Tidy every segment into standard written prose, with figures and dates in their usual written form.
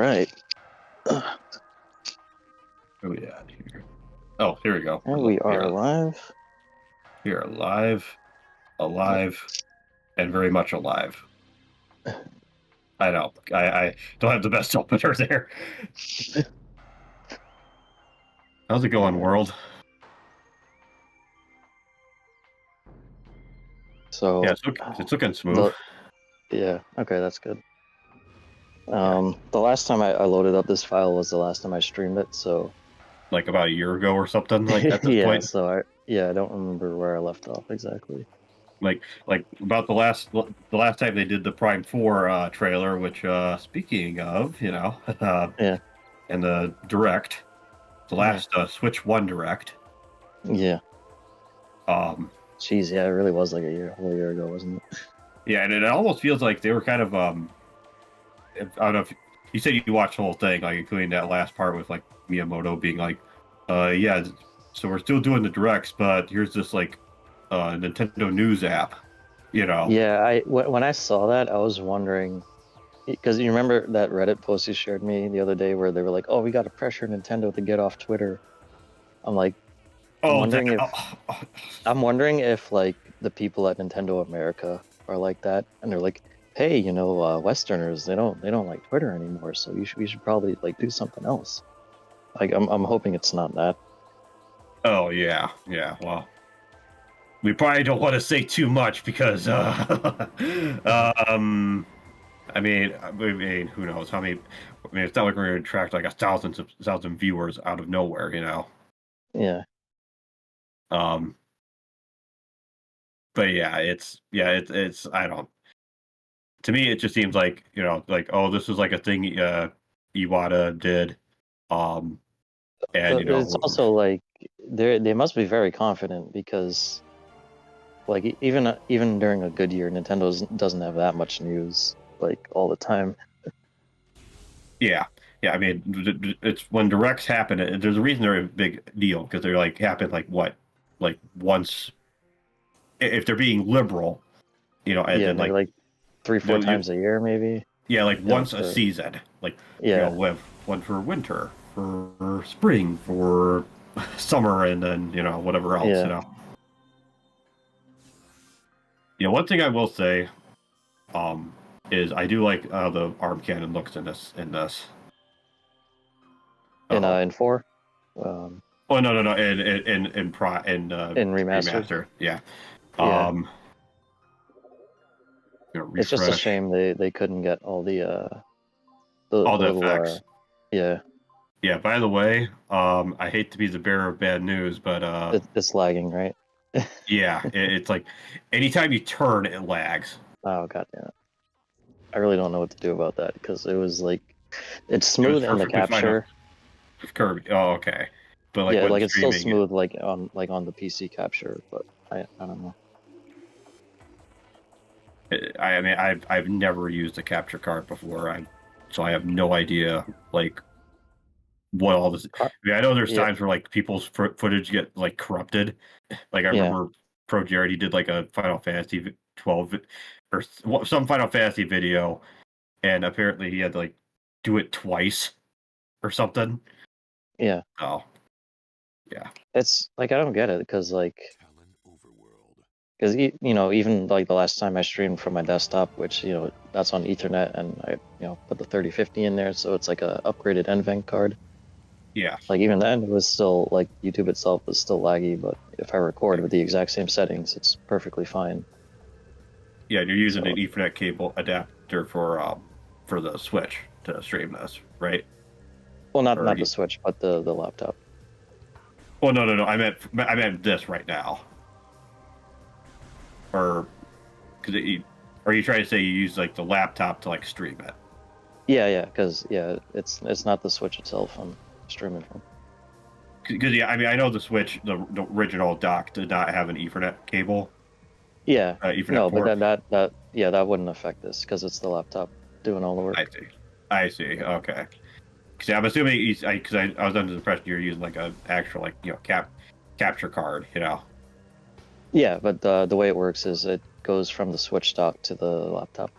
right. Where are we at here? Oh, here we go. And we are live. We are alive, and very much alive. I know. I don't have the best opener there. How's it going, world? So yeah, it's looking smooth. Yeah, okay, that's good. The last time I loaded up this file was the last time I streamed it, so Like about a year ago or something, like at this yeah, point. so I don't remember where I left off exactly. Like about the last time they did the Prime 4 trailer, which speaking of, Yeah. and the Direct, the last Switch 1 Direct. Yeah. Jeez, yeah, it really was like a whole year ago, wasn't it? Yeah, and it almost feels like they were kind of I don't know if you said you watched the whole thing, like including that last part with like Miyamoto being like, yeah, so we're still doing the directs, but here's this like Nintendo News app, Yeah, when I saw that, I was wondering, because you remember that Reddit post you shared me the other day where they were like, "Oh, we got to pressure Nintendo to get off Twitter." I'm like, I'm wondering if like the people at Nintendo America are like that, and they're like, "Hey, Westerners, they don't like Twitter anymore, so we should probably like do something else." Like, I'm hoping it's not that. Oh yeah. Well, we probably don't want to say too much because, I mean, who knows how many? I mean, it's not like we're going to attract like thousand viewers out of nowhere, Yeah. But yeah, it's I don't. To me, it just seems like like, oh, this is like a thing Iwata did, and it's also like they must be very confident because like even during a good year, Nintendo doesn't have that much news like all the time. Yeah. I mean, it's when directs happen. There's a reason they're a big deal because they're like happen like what, like once if they're being liberal, as Yeah, in maybe like 3-4 times a year, maybe. Yeah, like once a season, like we have one for winter, for spring, for summer, and then whatever else. One thing I will say, is I do like how the arm cannon looks in this. In 4. Oh no in remaster. Yeah. It's just a shame they couldn't get all the effects. Yeah. By the way, I hate to be the bearer of bad news, but it's lagging, right? Yeah, it's like anytime you turn, it lags. Oh god damn it! I really don't know what to do about that because it was like it's smooth in the capture. Kirby. Oh, okay. But like, yeah, like it's still smooth like on the PC capture, but I don't know. I mean, I've never used a capture card before, so I have no idea like what all this. I mean, I know there's times where like people's footage get like corrupted. Like I remember Pro Jared did like a Final Fantasy 12 or some Final Fantasy video, and apparently he had to like do it twice or something. Yeah. Oh. Yeah. It's like I don't get it because even like the last time I streamed from my desktop, which that's on Ethernet, and I put the 3050 in there, so it's like a upgraded NVENC card. Yeah. Like even then, it was still like YouTube itself was still laggy, but if I record with the exact same settings, it's perfectly fine. Yeah, you're using an Ethernet cable adapter for the Switch to stream this, right? Well, not the Switch, but the laptop. Well, no. I meant this right now. Or are you trying to say you use like the laptop to like stream it? Yeah, because it's not the Switch itself I'm streaming from. Because I mean I know the Switch, the original dock did not have an Ethernet cable. Yeah, Ethernet port. But that wouldn't affect this because it's the laptop doing all the work. I see. Okay. Because I'm assuming because I was under the impression you're using like an actual like capture card, Yeah, but the way it works is it goes from the Switch dock to the laptop.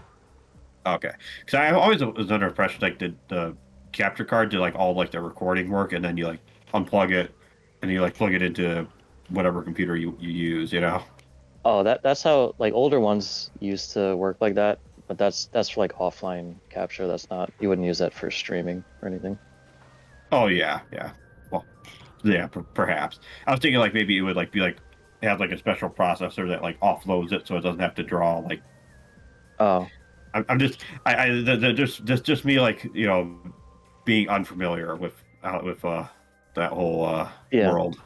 Okay. Because I always was under the impression like the capture card to like all like the recording work, and then you like unplug it, and you like plug it into whatever computer you use. You know? Oh, that's how like older ones used to work like that, but that's for like offline capture. That's not you wouldn't use that for streaming or anything. Oh yeah, yeah. Well, yeah, perhaps. I was thinking like maybe it would like be like have like a special processor that like offloads it so it doesn't have to draw like. Oh, I'm just just me like being unfamiliar with that whole yeah. world.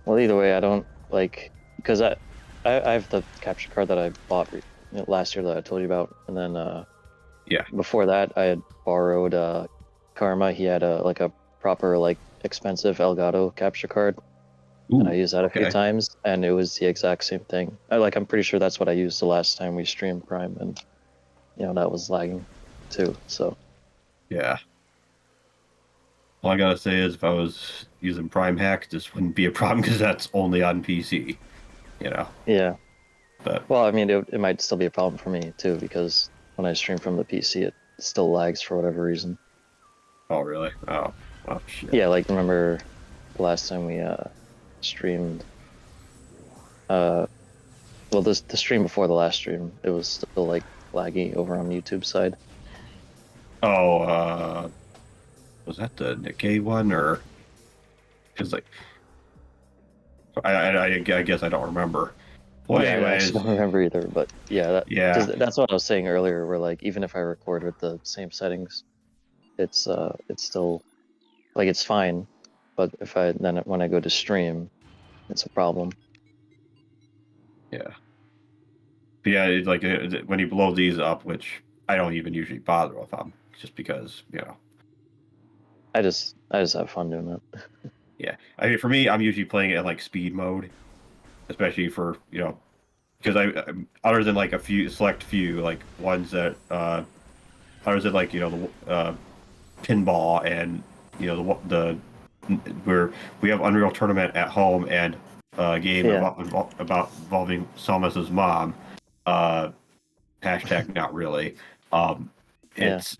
Well, either way, I don't like because I have the capture card that I bought last year that I told you about, and then Yeah. before that I had borrowed Karma. He had a like a proper like expensive Elgato capture card, and I Ooh. used that a few Okay. times, and it was the exact same thing. I'm pretty sure that's what I used the last time we streamed Prime, and that was lagging too. So Yeah. All I gotta say is if I was using Prime Hack, this wouldn't be a problem because that's only on PC. You know. yeah. But Well, I mean, it might still be a problem for me too because when I stream from the PC, it still lags for whatever reason. oh really? Oh shit. Yeah, like remember the last time we streamed uh well the stream before the last stream, it was still like laggy over on YouTube side. Oh, was that the Nikkei one or because like I guess I don't remember. Well, Yeah, I actually anyways, don't remember either, but yeah, that because yeah, that's what I was saying earlier, where like even if I record with the same settings, it's still like it's fine, but if I then when I go to stream, it's a problem. yeah, but yeah. It's like when you blow these up, which I don't even usually bother with them, just because I just have fun doing it. yeah. I mean, for me, I'm usually playing it in like speed mode, especially for because other than like a few select few like ones that others that like the pinball and the where we have Unreal Tournament at home and a game Yeah, about involving Samus's mom. Uh, hashtag not really. Um, yeah, it's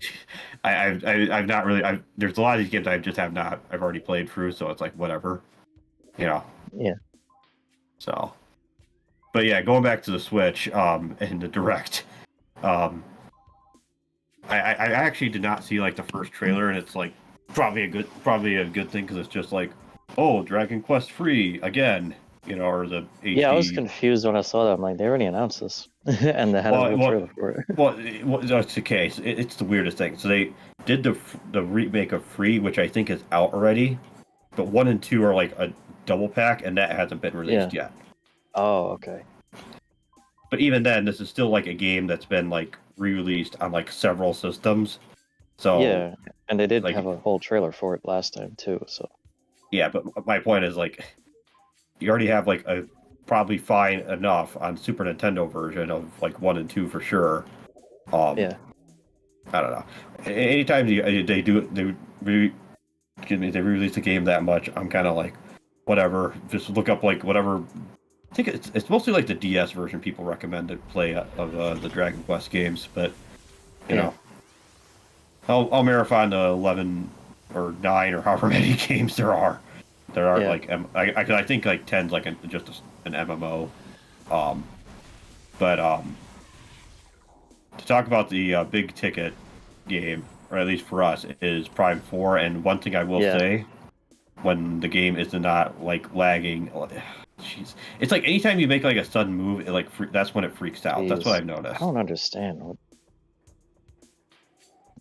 I've not really. There's a lot of these games I just have not. I've already played through, so it's like whatever, you know. yeah, So, but yeah, going back to the Switch and the Direct. Um, I actually did not see like the first trailer, and it's like probably a good thing because it's just like, oh, Dragon Quest free again, or the yeah. I was HD. confused when I saw that. I'm like, they already announced this, and they had a Well, whole well, trailer for it. well, that's the case. It's the weirdest thing. So they did the remake of Free, which I think is out already, but 1 and 2 are like a double pack, and that hasn't been Yeah. released yet. Oh, okay. But even then, this is still like a game that's been like re-released on like several systems. So Yeah, and they did have like a whole trailer for it last time too. So yeah, but my point is like you already have like a probably fine enough on Super Nintendo version of like 1 and 2 for sure. Um, yeah, I don't know. Anytime they do excuse me, they release a game that much, I'm kind of like whatever. Just look up like whatever. I think it's mostly like the DS version people recommend to play of the Dragon Quest games, but you yeah, know, I'll marathon the 11 or 9 or however many games there are. There are yeah, like I think like 10's like just an MMO. Um, but to talk about the big ticket game, or at least for us, is Prime 4. And one thing I will yeah. say, when the game is not like lagging, jeez, it's like anytime you make like a sudden move, it like that's when it freaks out. That's what Jeez, I've I noticed. don't understand.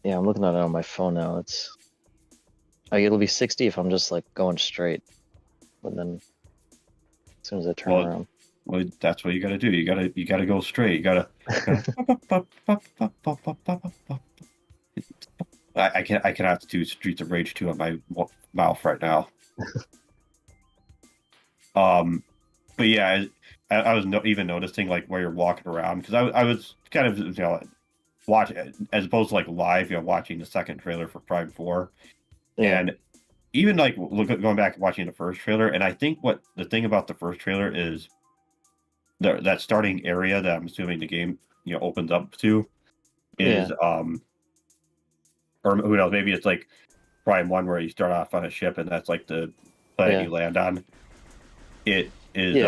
Yeah, I'm looking at it on my phone now. It's like it'll be 60 if I'm just like going straight, but then as soon as I turn Well, around, well, that's what you got to do. You gotta go straight. You gotta. I cannot do Streets of Rage 2 on my mouth right now. Um, but yeah, I was even noticing like where you're walking around because I was kind of watching as opposed to like live, watching the second trailer for Prime 4, yeah, and even like going back and watching the first trailer, and I think what the thing about the first trailer is that starting area that I'm assuming the game opens up to. is or who knows, maybe it's like Prime 1 where you start off on a ship and that's like the planet you land on. It is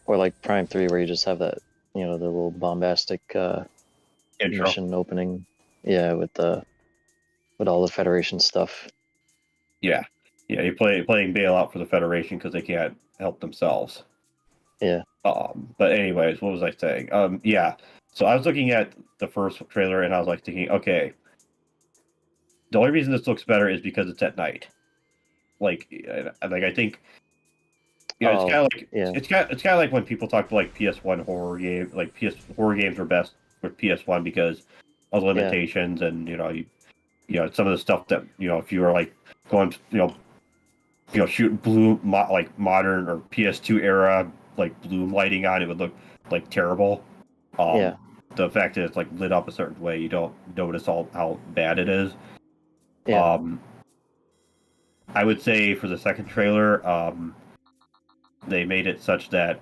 or like Prime 3 where you just have that, the little bombastic intro mission opening, with all the Federation stuff. Yeah, you're playing bailout for the Federation because they can't help themselves. Yeah. But anyways, what was I saying? Yeah. So I was looking at the first trailer and I was like thinking, okay, the only reason this looks better is because it's at night. Like I think, it's kind of like it's kind of like when people talk about like PS1 horror game, like PS horror games were best with PS1 because of limitations and some of the stuff that if you were like going shoot blue like modern or PS2 era like bloom lighting on, it would look like terrible. The fact that it's like lit up a certain way, you don't notice how bad it is. I would say for the second trailer, they made it such that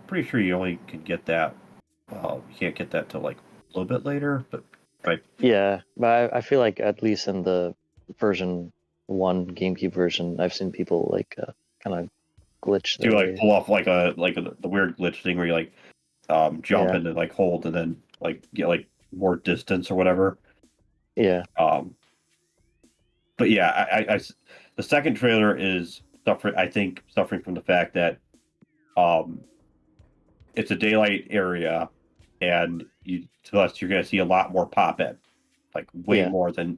pretty sure you only can get that. You can't get that till like a little bit later, but right. Yeah, but I feel like at least in the version 1 GameCube version, I've seen people like kind of glitch Do their like way. pull off like the weird glitch thing where you like jump and then like hold and then like get like more distance or whatever. Yeah. But yeah, I the second trailer is suffering from the fact that it's a daylight area and to us you're gonna see a lot more pop in, like way more than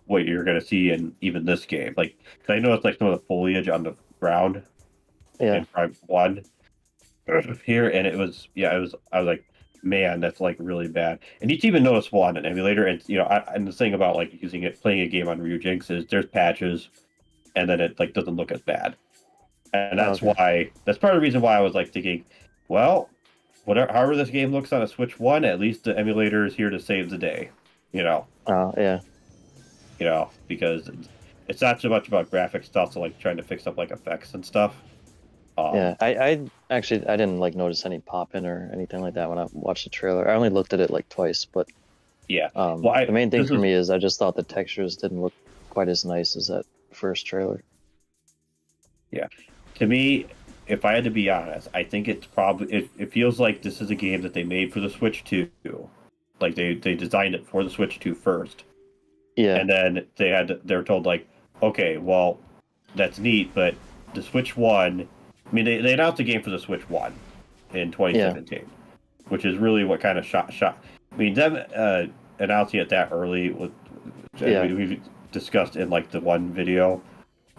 what you're gonna see in even this game. Like, 'cause I noticed like some of the foliage on the ground in Prime 1 here, and it was I was like, man, that's like really bad. And it's even noticeable on an emulator. And and the thing about like playing a game on Ryujinx is there's patches, and then it like doesn't look as bad. And that's that's part of the reason why I was like thinking, well, however this game looks on a Switch 1, at least the emulator is here to save the day. Because it's not so much about graphics, it's also like trying to fix up like effects and stuff. I actually I didn't like notice any pop in or anything like that when I watched the trailer. I only looked at it like twice, but the main thing for me is I just thought the textures didn't look quite as nice as that first trailer. Yeah, to me, if I had to be honest, I think it's probably it feels like this is a game that they made for the Switch 2. Like they designed it for the Switch 2 first. Yeah. And then they were told like, okay, well, that's neat, but the Switch 1, I mean, they announced the game for the Switch 1 in 2017, which is really what kind of shot. I mean, them announcing it that early we've discussed in like the one video.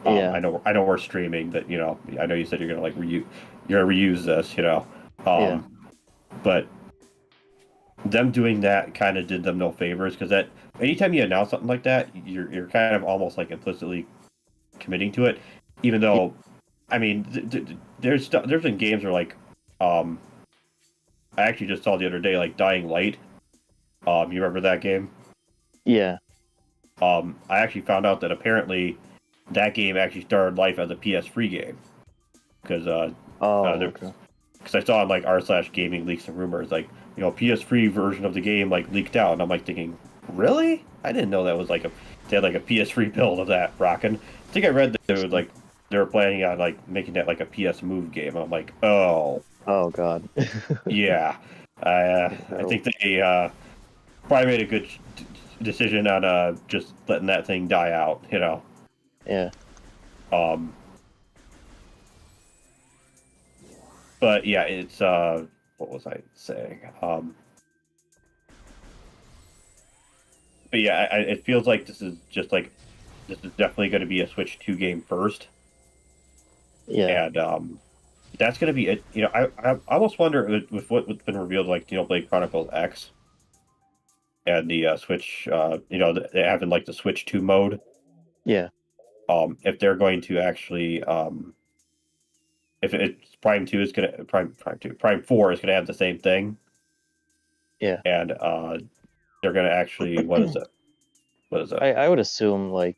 I know we're streaming, but I know you said you're gonna like reuse this, but them doing that kind of did them no favors because that anytime you announce something like that, you're kind of almost like implicitly committing to it, even though, I mean, there's been games where like, I actually just saw the other day like Dying Light. You remember that game? Yeah. I actually found out that apparently that game actually started life as a PS3 game because because I saw on like r/gaming leaks and rumors like PS3 version of the game like leaked out, and I'm like thinking, really? I didn't know that was like they had like a PS3 build of that rocking. I think I read that they were planning on like making that like a PS Move game. I'm like, oh god. Yeah, I think they probably made a good decision on just letting that thing die out. Yeah. But yeah, it's what was I saying? But yeah, it feels like this is definitely going to be a Switch 2 game first. Yeah. And that's going to be it. I almost wonder with what's been revealed, like Blade Chronicles X and the Switch, they having like the Switch 2 mode. Yeah. If they're going to actually if it's Prime 2 is gonna Prime 4 is gonna have the same thing. Yeah. And they're gonna actually what is it? I would assume like,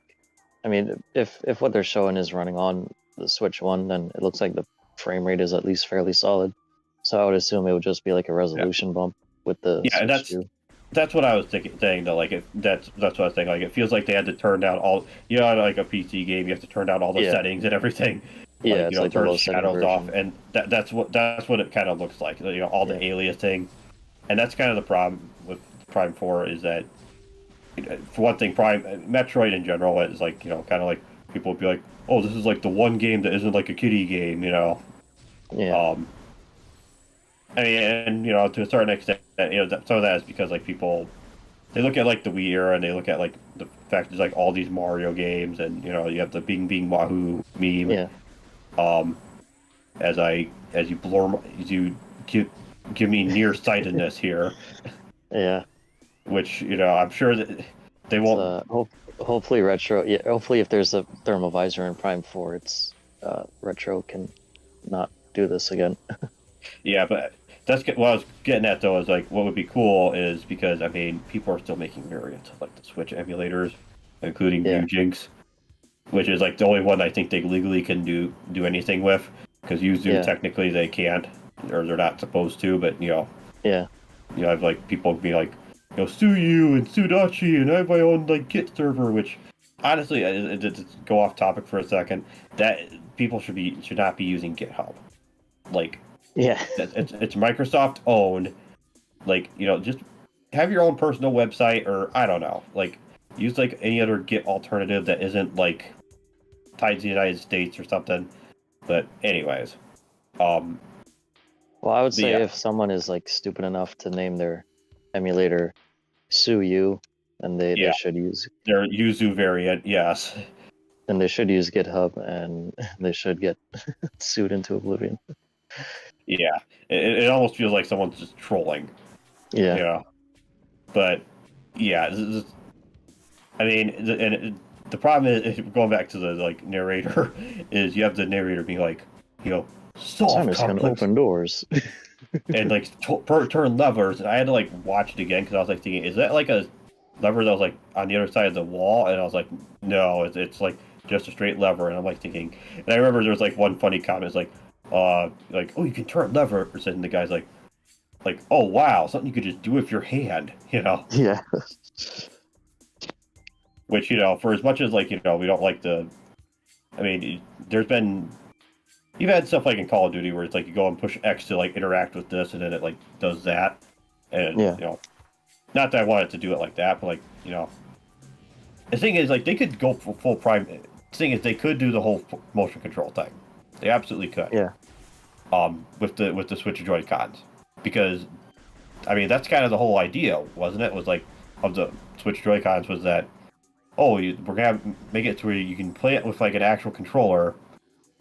I mean, if what they're showing is running on the Switch 1, then it looks like the frame rate is at least fairly solid. So I would assume it would just be like a resolution bump. with the Yeah, and Switch too. that's what I was saying that like that's what I was saying. Like it feels like they had to turn down all like a PC game, you have to turn down all the Yeah, settings and everything. yeah, Like, it's like the turn low setting shadows off, version. and that's what it kind of looks like. All the Yeah, aliasing, and that's kind of the problem with Prime 4 is that for one thing, Prime Metroid in general is like kind of like people would be like, oh, this is like the one game that isn't like a kiddie game. yeah, Um, I mean, and to a certain extent, some of that is because like people they look at like the Wii era and they look at like the fact there's like all these Mario games and you have the Bing Bing Wahoo meme. yeah, Um, as you blur as you give me nearsightedness here, yeah. which I'm sure that they It's won't. hopefully retro. Yeah, hopefully if there's a thermal visor in Prime 4, it's retro can not do this again. Yeah, but what I was getting at though is like what would be cool is because I mean people are still making variants of like the Switch emulators, including Yeah, Jinx, which is like the only one I think they legally can do anything with because Yuzu yeah, technically they can't or they're not supposed to, but yeah, I've like people be like sue you and Sudachi and I have my own like Git server, which honestly to go off topic for a second, that people should not be using GitHub, like yeah, it's Microsoft owned. Like just have your own personal website, or I don't know, like use like any other Git alternative that isn't like tied to the United States or something. But anyways, um, Well, I would but say yeah, if someone is like stupid enough to name their emulator Sue You, and they yeah, should use their Yuzu variant, yes, and they should use GitHub, and they should get sued into oblivion. yeah, it almost feels like someone's just trolling, Yeah. you know. But yeah, I mean, the problem is going back to the like narrator is you have the narrator being like, you know, solve Simon's gonna complex open doors. and like turn levers, and I had to like watch it again because I was like thinking, is that like a lever that was like on the other side of the wall? And I was like, no, it's like just a straight lever. And I'm like thinking, and I remember there was like one funny comment, it's like oh you can turn levers, and the guy's like oh wow, something you could just do with your hand. Yeah. Which for as much as like we don't like the, I mean, there's been you've had stuff like in Call of Duty where it's like you go and push X to like interact with this, and then it like does that, and Yeah. not that I wanted to do it like that, but like the thing is like they could go for full prime. The thing is they could do the whole motion control thing. They absolutely could. Yeah. With the Switch Joy Cons, because I mean that's kind of the whole idea, wasn't it? Was like of the Switch Joy Cons was that we're gonna make it to where you can play it with like an actual controller,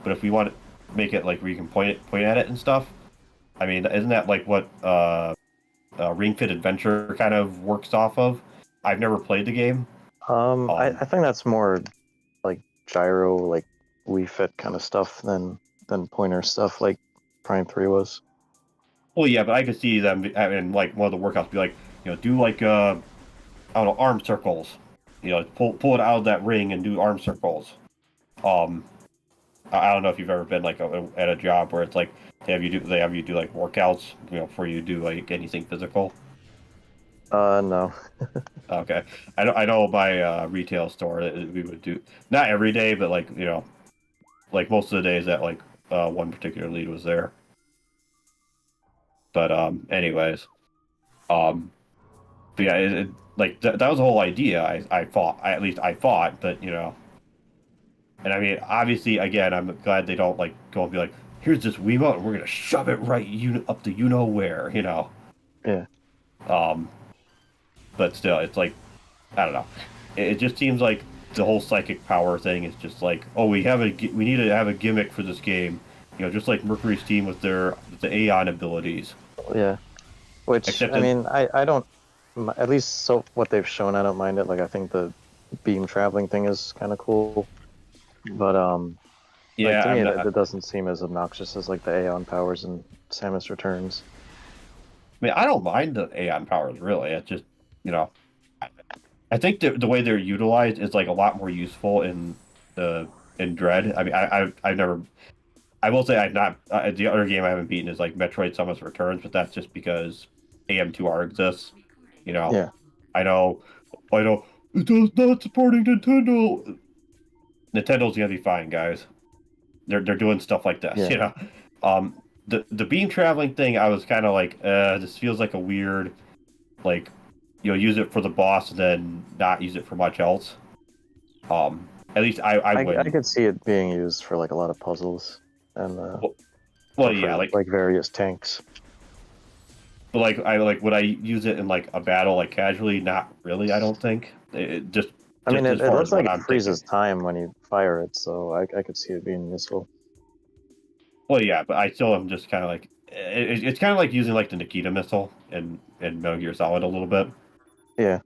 but if we want to make it like where you can point at it and stuff, I mean, isn't that like what Ring Fit Adventure kind of works off of? I've never played the game. I think that's more like gyro, like Wii Fit kind of stuff than pointer stuff like Prime 3 was. Well, yeah, but I could see them having like one of the workouts be like, do like I don't know, arm circles. Pull it out of that ring and do arm circles. Um, I don't know if you've ever been like at a job where it's like they have you do like workouts, before you do like anything physical. No. Okay, I know my retail store we would do not every day, but like like most of the days that like one particular lead was there. But anyways, um, but yeah, like that was the whole idea. I thought at least I thought, but and I mean obviously again I'm glad they don't like go and be like here's this Wiimote and we're gonna shove it right up to where. Yeah. Um, but still, it's like I don't know. It just seems like the whole psychic power thing is just like, oh, we need to have a gimmick for this game, just like Mercury's team with the Aeon abilities. Yeah. Which Except I in mean, I don't at least so what they've shown, I don't mind it. Like I think the beam traveling thing is kind of cool, but like yeah, to I'm me not. it doesn't seem as obnoxious as like the Aeon powers and Samus Returns. I mean, I don't mind the Aeon powers really. It's just you know, I, I think the way they're utilized is like a lot more useful the in Dread. I mean, I've never. I will say I've not. The other game I haven't beaten is like Metroid: Samus Returns, but that's just because AM2R exists. You know, Yeah. I know, I know it does not supporting Nintendo. Nintendo's gonna be fine, guys. They're doing stuff like this, Yeah. you know. The beam traveling thing, I was kind of like, this feels like a weird, like, use it for the boss and then not use it for much else. At least I I wouldn't. could see it being used for like a lot of puzzles and Well, or yeah, for like various tanks. but like would I use it in like a battle like casually? Not really. I don't think. I mean, Just as it far looks as like what it I'm thinking. freezes time when you fire it, so I could see it being useful. Well, yeah, but I still am just kind of like it's kind of like using like the Nikita missile in Metal Gear Solid a little bit. Yeah.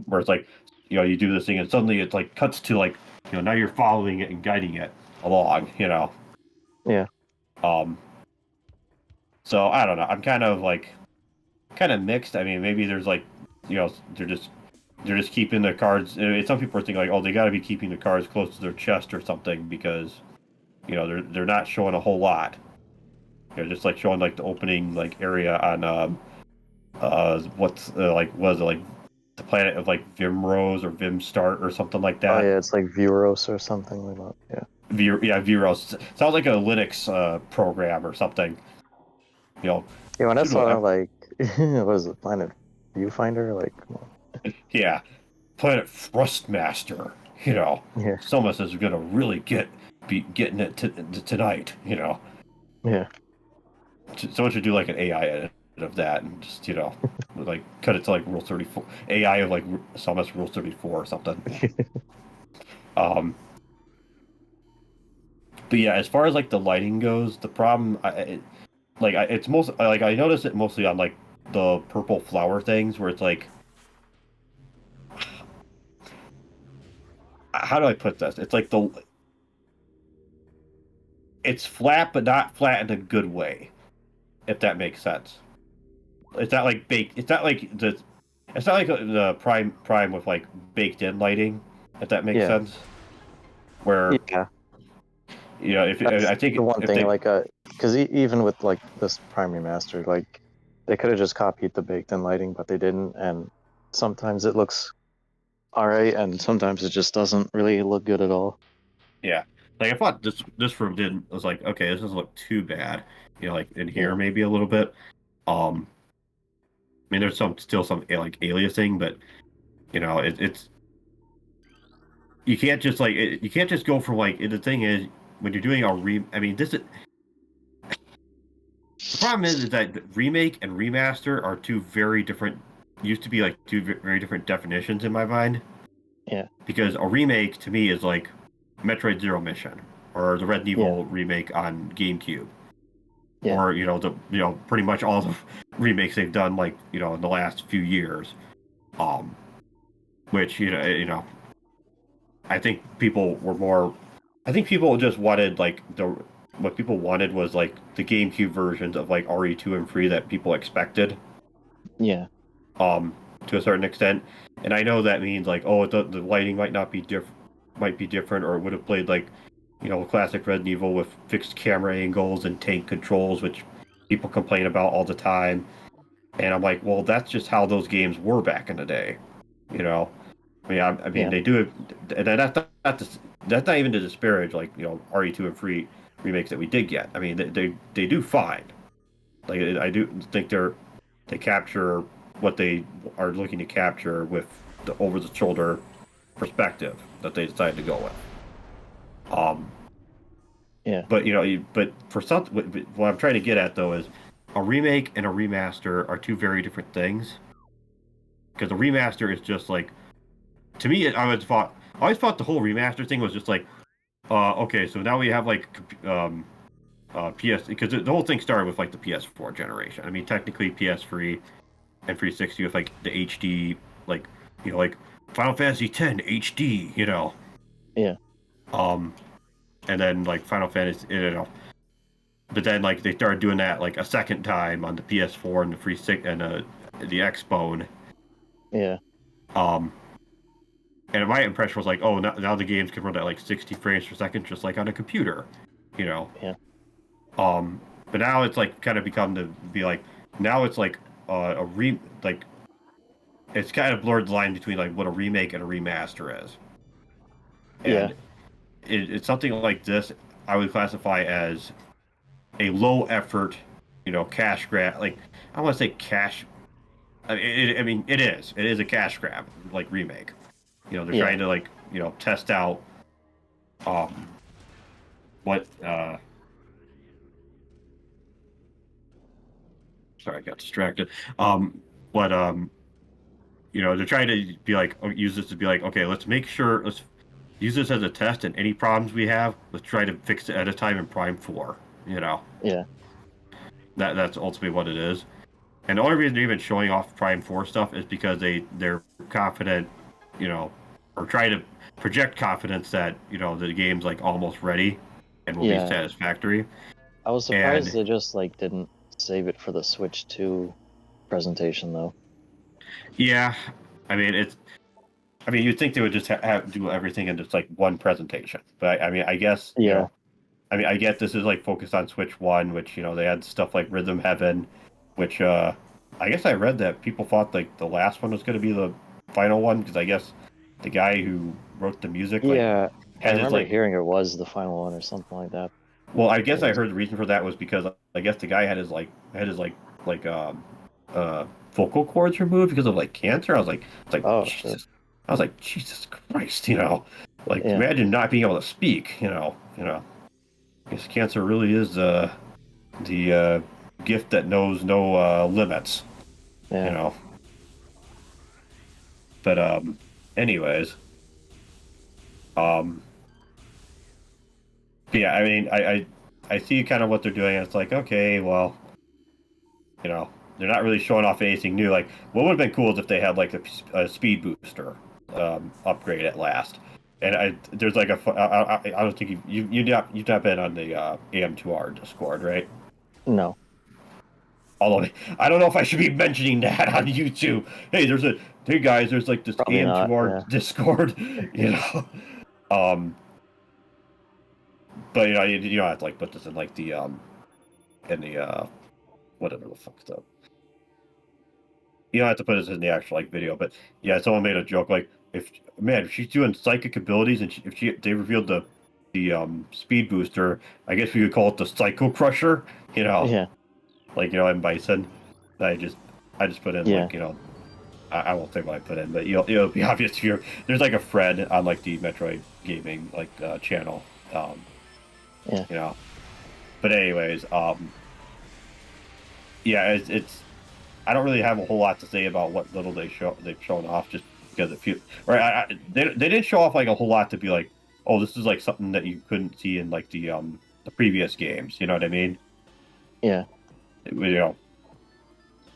Where it's like you do this thing and suddenly it's like cuts to like now you're following it and guiding it along. Yeah. Um, so I don't know. I'm kind of mixed. I mean, maybe there's like they're just keeping the cards. Some people are thinking like, oh, they got to be keeping the cards close to their chest or something because they're not showing a whole lot. Just like showing like the opening like area on what's like was it like the planet of like Vimrose or Vimstart or something like Oh that. yeah, it's like Vuros or something like that. Yeah. Yeah, Vimrose sounds like a Linux program or something. You know, Yeah, when I sudo saw f like what is it, Planet Viewfinder? Like, come on. yeah, Planet Thrustmaster. Yeah. Someone is gonna really be getting it tonight. Yeah. Someone should do like an AI edit of that and just like cut it to like Rule 34 AI of like Summits Rule 34 or something. Um, but yeah, as far as like the lighting goes, the problem it's most like I noticed it mostly on like the purple flower things where it's like how do I put this? It's like it's flat but not flat in a good way, if that makes sense. It's not like baked. It's not like the prime with like baked in lighting, if that makes Yeah. sense. Where Yeah. if That's I think the one if thing. they Like, because even with like this Prime Remaster, like they could have just copied the baked-in lighting, but they didn't. And sometimes it looks all right, and sometimes it just doesn't really look good at all. yeah, like I thought this room didn't. I was like, okay, this doesn't look too bad. Like in here Yeah. maybe a little bit. I mean, there's still some like aliasing, but it's you can't just you can't just go from like the thing is when you're doing a I mean, the problem is that remake and remaster are two very different. Used to be like two very different definitions in my mind. Yeah. Because a remake to me is like Metroid Zero Mission or the Red Yeah. Evil remake on GameCube, Yeah. or pretty much all the remakes they've done like in the last few years. Um, which I think people were more. I think people just wanted like what people wanted was like the GameCube versions of like RE2 and 3 that people expected. Yeah. um, to a certain extent. And I know that means like, oh, the lighting might not be might be different, or it would have played like, classic Resident Evil with fixed camera angles and tank controls, which people complain about all the time. And I'm like, well, that's just how those games were back in the day, you know. I mean, Yeah. they do it, and that's not even to disparage like RE2 and Free remakes that we did get. I mean, they do fine. Like I do think they capture what they are looking to capture with the over the shoulder perspective that they decided to go with. Um, Yeah. but but for some, what I'm trying to get at though is a remake and a remaster are two very different things. Because a remaster is just like, to me, I always thought the whole remaster thing was just like, okay, so now we have like PS, because the whole thing started with like the PS4 generation. I mean, technically PS3 and 360 with like the HD, like like Final Fantasy X HD, Yeah. um, and then like Final Fantasy, but then like they started doing that like a second time on the PS4 and the 360 and the Xbone, Yeah. um, and my impression was like, oh, now the games can run at like 60 frames per second, just like on a computer, you know, Yeah. but now it's like kind of become to be like now it's like it's kind of blurred the line between like what a remake and a remaster is, Yeah. and it's something like this. I would classify as a low effort, cash grab. Like I don't want to say cash. I mean, it is. It is a cash grab, like remake. They're Yeah. trying to like test out um what sorry, I got distracted. What they're trying to be like use this to be like, okay, let's use this as a test, and any problems we have, let's try to fix it at a time in Prime 4. You know, Yeah. that's ultimately what it is. And the only reason they're even showing off Prime 4 stuff is because they're confident, you know, or try to project confidence that, the game's like almost ready and will be Yeah. satisfactory. I was surprised And they just like didn't save it for the Switch 2 presentation though. yeah, I mean you'd think they would just have do everything in just like one presentation. But I mean, I guess, Yeah. I get this is like focused on Switch 1, which, they had stuff like Rhythm Heaven, which I guess I read that people thought like the last one was going to be the final one because I guess the guy who wrote the music like Yeah. I had his remember like hearing it was the final one or something like that. well, I guess I Because heard the reason for that was because I guess the guy like vocal cords removed because of like cancer. oh shit. Jesus. I was like Jesus Christ, like Yeah. imagine not being able to speak, I guess cancer really is the gift that knows no limits, you Yeah. know. But anyways, um, yeah, I mean, I see kind of what they're doing, and it's like, okay, well, you know, they're not really showing off anything new. Like, what would have been cool is if they had like a speed booster upgrade at last. And there's like I don't think you've not been on the AM2R Discord, right? No. Although I don't know if I should be mentioning that on YouTube. Hey guys, there's like this Probably not. AM2R Yeah. Discord, you know. Um, but you don't have to like put this in like the in the whatever the fuck's up. You don't have to put this in the actual like video, but yeah, someone made a joke like if she's doing psychic abilities and they revealed the speed booster, I guess we could call it the Psycho Crusher, Yeah. like in Bison. I just put in Yeah. like I won't say what I put in, but it'll be obvious if there's like a thread on like the Metroid gaming like channel, um, Yeah. you know. But anyways, yeah, it's I don't really have a whole lot to say about what little they've shown off, just because it feels right. They didn't show off like a whole lot to be like, oh, this is like something that you couldn't see in like the previous games. You know what I mean? Yeah.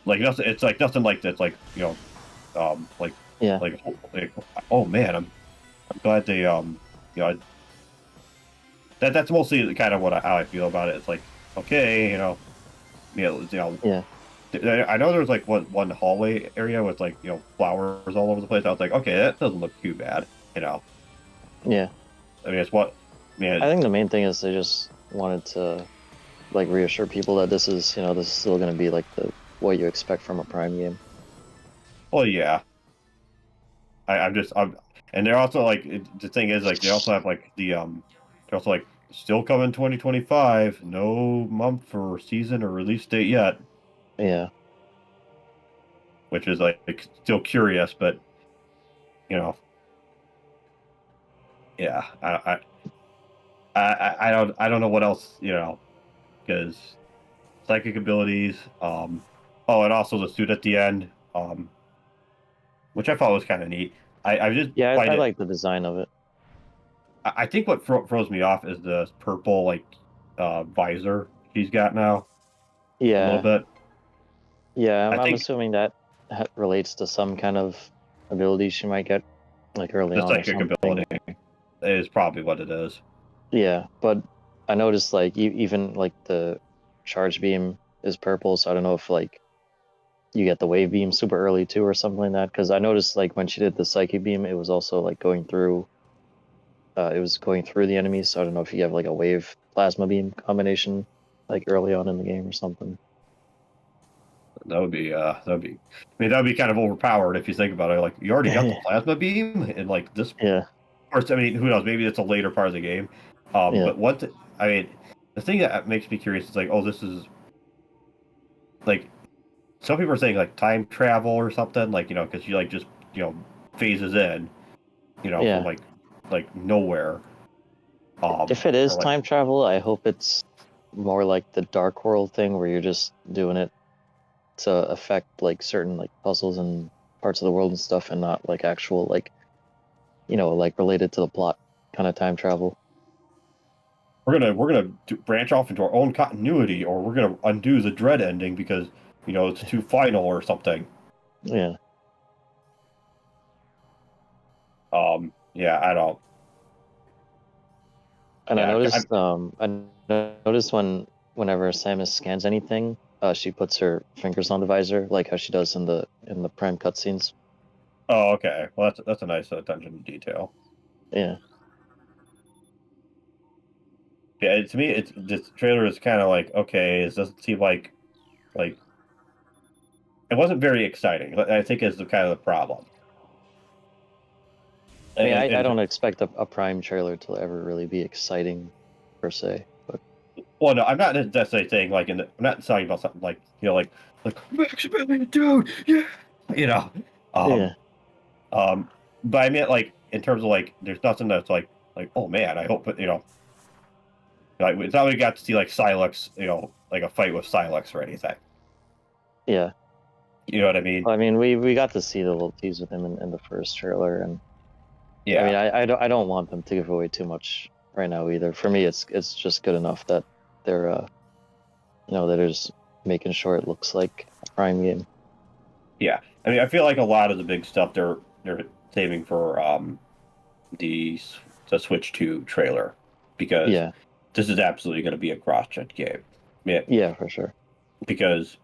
Like nothing. It's like nothing like that's like like Yeah. like oh man, I'm glad they you know that's mostly kind of how I feel about it. It's like okay, Yeah. I know there's like one hallway area with like flowers all over the place. I was like, okay, that doesn't look too bad. Yeah. I mean, it's what I mean. I think the main thing is they just wanted to like reassure people that this is, this is still going to be like what you expect from a Prime game. Well, yeah, and they're also like the thing is like they also have like they're also like still coming 2025, no month or season or release date yet, Yeah. which is like still curious, but you know, yeah, I don't know what else, because psychic abilities, oh, and also the suit at the end, which I thought was kind of neat. I just Yeah, I find it. like the design of it. I think what throws me off is the purple like visor she's got now a little Yeah. bit. Yeah, I I'm think assuming that relates to some kind of ability she might get like early the on or psychic something. ability is probably what it is. Yeah, but I noticed like even like the charge beam is purple, so I don't know if like you get the wave beam super early too or something like that. Because I noticed like when she did the psychic beam, it was also like going through the enemies. So I don't know if you have like a wave plasma beam combination like early on in the game or something. That would be. I mean, that would be kind of overpowered if you think about it. Like, you already got the plasma beam, and like this. Yeah, Of course, I mean, who knows? Maybe it's a later part of the game. yeah, But I mean, the thing that makes me curious is like, oh, this is like some people are saying like time travel or something, like because you like just phases in, from yeah. like nowhere. If it Or is like time travel, I hope it's more like the Dark World thing where you're just doing it to affect like certain like puzzles and parts of the world and stuff, and not like actual like like related to the plot kind of time travel. we're gonna branch off into our own continuity, or we're gonna undo the dread ending because it's too final or something. Yeah. Yeah, I don't. And Yeah, I noticed whenever Samus scans anything, she puts her fingers on the visor, like how she does in the Prime cutscenes. oh, okay. Well, that's a nice attention to detail. Yeah. Yeah, to me, it's this trailer is kind of like, okay, it doesn't seem like it wasn't very exciting. I think is the kind of the problem. I mean, I And don't expect a Prime trailer to ever really be exciting per se, but well, no, I'm not necessarily saying like I'm not talking about something like like Maximilian, dude, yeah, you know, um, yeah, um, but I mean like in terms of like, there's nothing that's like oh man, I hope like it's not like we got to see like Silex, like a fight with Silex or anything. yeah. You know what I mean? I mean, we got to see the little tease with him in the first trailer, and I mean, Yeah, I don't want them to give away too much right now either. For me, it's just good enough that they're they're just making sure it looks like a Prime game. yeah. I mean, I feel like a lot of the big stuff they're saving for the the Switch 2 trailer because Yeah, this is absolutely going to be a cross-gen game. Yeah, yeah, for sure. because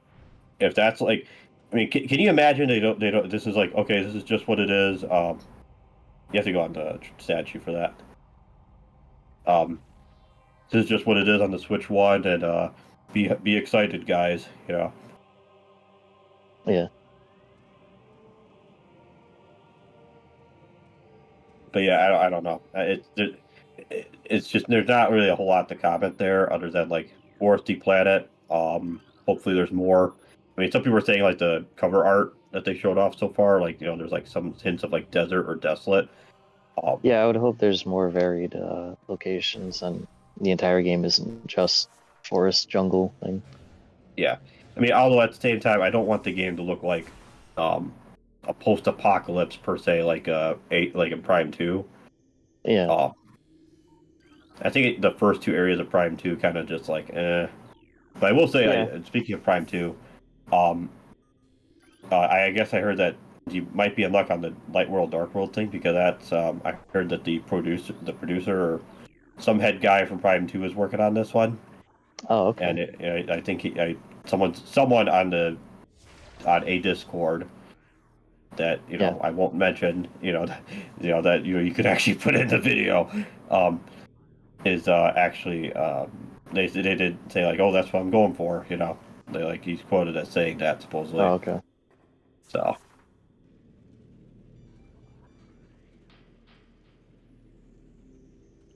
if that's like, I mean, can you imagine they don't this is like, okay, this is just what it is. You have to go on the statue for that. Um, this is just what it is on the Switch One, and be excited, guys. Yeah, But yeah, I don't know. It's just there's not really a whole lot to comment there other than like foresty planet. Hopefully there's more. I mean, some people are saying like the cover art that they showed off so far, like there's like some hints of like desert or desolate. Um, yeah. I would hope there's more varied locations, and the entire game isn't just forest jungle thing. yeah. I mean, although at the same time, I don't want the game to look like um, a post-apocalypse per se, like like in Prime Two. Yeah, Uh, I think the first two areas of Prime Two kind of just like eh. But I will say, yeah. speaking of Prime Two, um, I guess I heard that you might be in luck on the Light World Dark World thing because that's I heard that the producer or some head guy from Prime Two is working on this one, Oh, okay. and I think someone on a Discord that Yeah. I won't mention, that you could actually put in the video, um, is actually they did say like, oh, that's what I'm going for, they like he's quoted as saying that supposedly. Oh, okay. So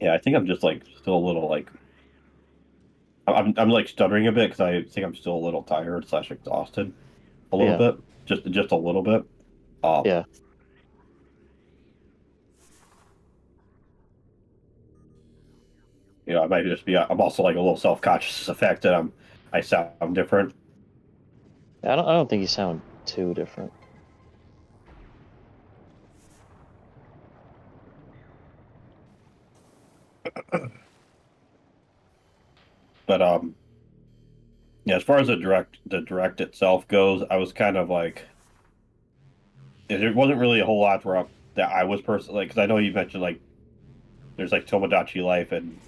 yeah, I think I'm just like still a little like I'm like stuttering a bit because I think I'm still a little tired slash exhausted a little Yeah, bit, just a little bit. Um, yeah. I might just be. I'm also like a little self conscious of the fact that I sound different. I don't think you sound too different. But yeah, as far as the direct itself goes, I was kind of like there wasn't really a whole lot that I was personally like, because I know you mentioned like there's like Tomodachi Life, and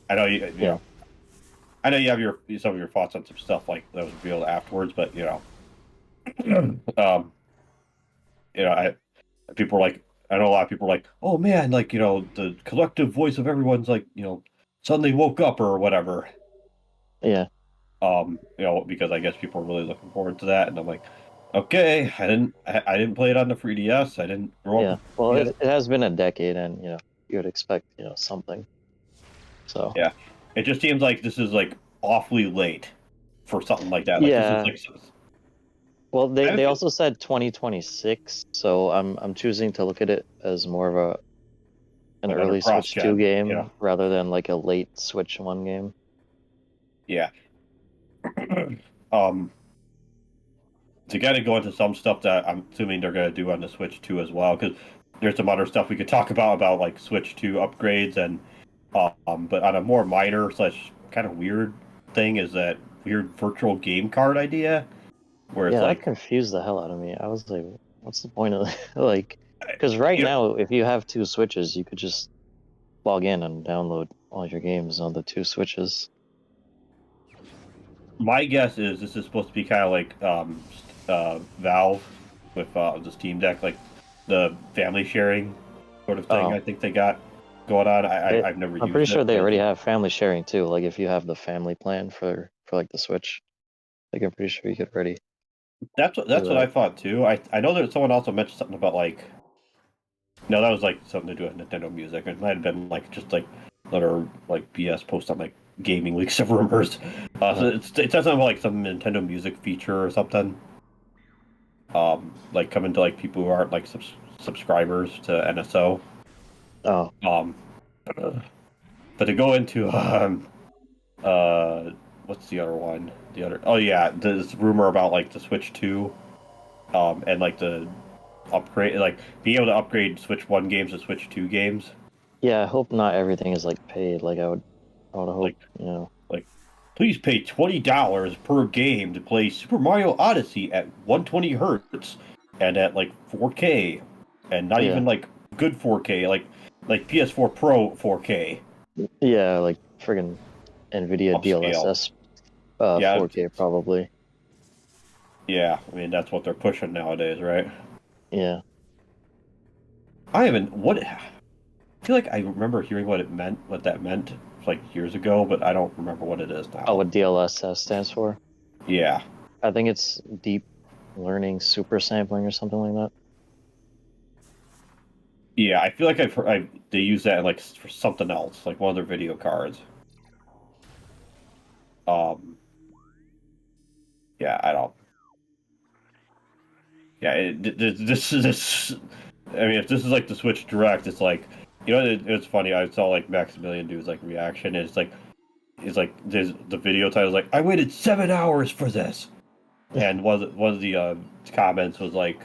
I know Yeah, I know you have some of your thoughts on some stuff like that was revealed afterwards, but um, I people were like, I know a lot of people are like, oh man, like the collective voice of everyone's like suddenly woke up or whatever. yeah. Because I guess people are really looking forward to that, and I'm like, okay, I didn't play it on the 3DS. I didn't grow up Yeah. with Well, 3DS. it has been a decade, and you would expect something. So Yeah, it just seems like this is like awfully late for something like that. Like this is yeah. like Well, I they have also said 2026, so I'm choosing to look at it as more of an another early cross Switch 2 gen, game rather than like a late Switch 1 game. Yeah. um, to kind of go into some stuff that I'm assuming they're going to do on the Switch 2 as well, because there's some other stuff we could talk about like Switch 2 upgrades and but on a more minor slash kind of weird thing is that weird virtual game card idea where it's Yeah, that like confused the hell out of me. I was like, what's the point of like, because right you know, now, if you have two Switches, you could just log in and download all your games on the two Switches. my guess is this is supposed to be kind of like Valve with the Steam Deck, like the family sharing sort of thing. I Oh, think they got going on. they, I've never I'm pretty used sure it, they but already have family sharing too. Like if you have the family plan for like the Switch, like I'm pretty sure you could already do that's what I that. thought too. I know that someone also mentioned something about like no, that was like something to do with Nintendo Music. It might have been like just like another like BS post on like gaming leaks of rumors. So Uh, it says something about like some Nintendo Music feature or something. Like coming to like people who aren't like subscribers to NSO. oh, Um, but to go into uh what's the other one? The other oh yeah, this rumor about like the Switch 2 and like the upgrade like being able to upgrade Switch 1 games to Switch 2 games. yeah. I hope not everything is like paid. Like I would Like hope, like please pay $20 per game to play Super Mario Odyssey at 120 hertz and at like 4K and not yeah, even like good 4K like PS4 Pro 4K yeah, like friggin' NVIDIA upscale. DLSS Yeah, 4K probably. yeah. I mean that's what they're pushing nowadays, right? Yeah. I haven't what I feel like I remember hearing what that meant like years ago, but I don't remember what it is Oh, now. what DLSS stands for? Yeah. I think it's deep learning super sampling or something like that. Yeah, I feel like they use that like for something else, like one of their video cards. Um, yeah, I don't. Yeah, this. I mean, if this is like the Switch Direct, it's like it's funny. I saw like Maximilian do his like reaction. And there's the video title is like I waited 7 hours for this, and one of the comments was like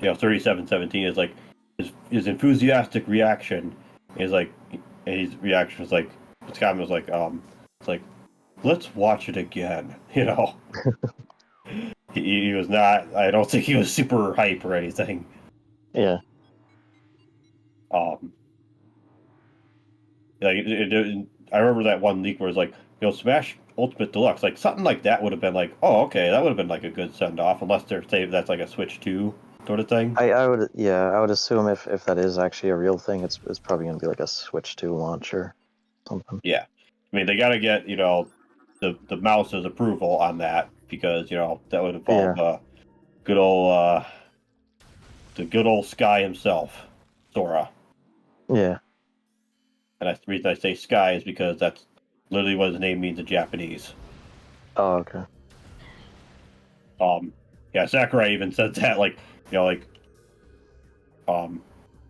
3717 is like his enthusiastic reaction is like and his reaction was like his comment was like it's like let's watch it again. He was not. I don't think he was super hype or anything. Yeah. Um, like I remember that one leak where it's like, Smash Ultimate Deluxe, like something like that would have been like, oh, okay, that would have been like a good send off, unless they're saying that's like a Switch 2 sort of thing. I would yeah, I would assume if that is actually a real thing, it's probably gonna be like a Switch 2 launch or something. Yeah, I mean they got to get the mouse's approval on that because that would involve Yeah. good old the good old Sky himself, Sora. Yeah. And the reason I say Sky is because that's literally what his name means in Japanese. Oh, okay. Um, yeah, Sakurai even said that, like, like, I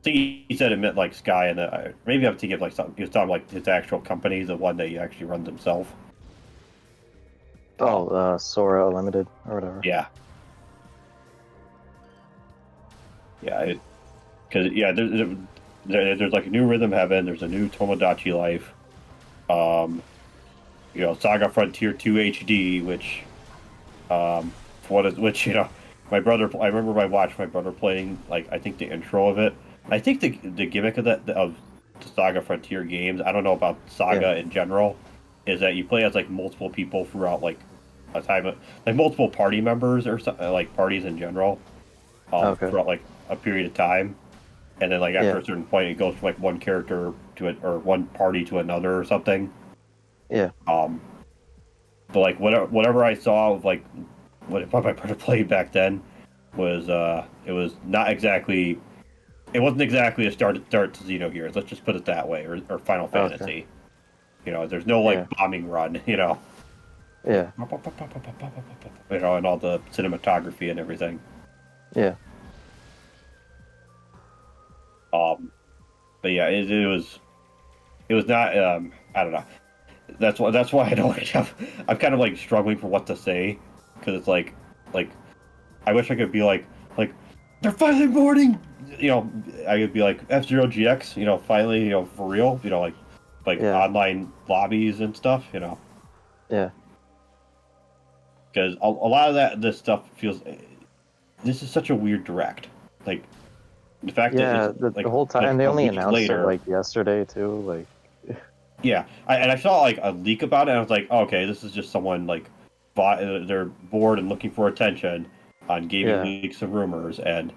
think he said it meant like Sky, and maybe I'm thinking of like something. He was talking like his actual company, the one that he actually runs himself. Oh, Sora Limited or whatever. Yeah, yeah, because there's like a new Rhythm Heaven, there's a new Tomodachi Life, um, Saga Frontier 2 HD, which which my brother. I remember I watched my brother playing like I think the intro of it. I think the gimmick of the Saga Frontier games. I don't know about Yeah. Saga in general. Is that you play as like multiple people throughout like a time like multiple party members or something like parties in general Okay. throughout like a period of time, and then like after Yeah. a certain point it goes from like one character to it or one party to another or something. Yeah. Um, But like whatever I saw of like what my brother played back then was it was not exactly it wasn't exactly a start to Xenogears. Let's just put it that way, or Final Okay. Fantasy. You know, there's no Yeah. like bombing run. You know, like Yeah. you know, and all the cinematography and everything. Yeah. Um, but yeah, it was not. I don't know. That's why I don't have. I'm kind of like struggling for what to say because it's like I wish I could be like they're finally boarding. You know, I could be like F-Zero GX. You know, finally, you know, for real. You know, like Yeah. online lobbies and stuff. You know, Yeah. because a lot of this stuff feels. This is such a weird direct. Like the fact that it's Yeah. The whole time, like and they a only week announced it later. like yesterday too. Like, Yeah, and I saw like a leak about it, and I was like, oh, okay, this is just someone like they're bored and looking for attention on gaming yeah. leaks and rumors, and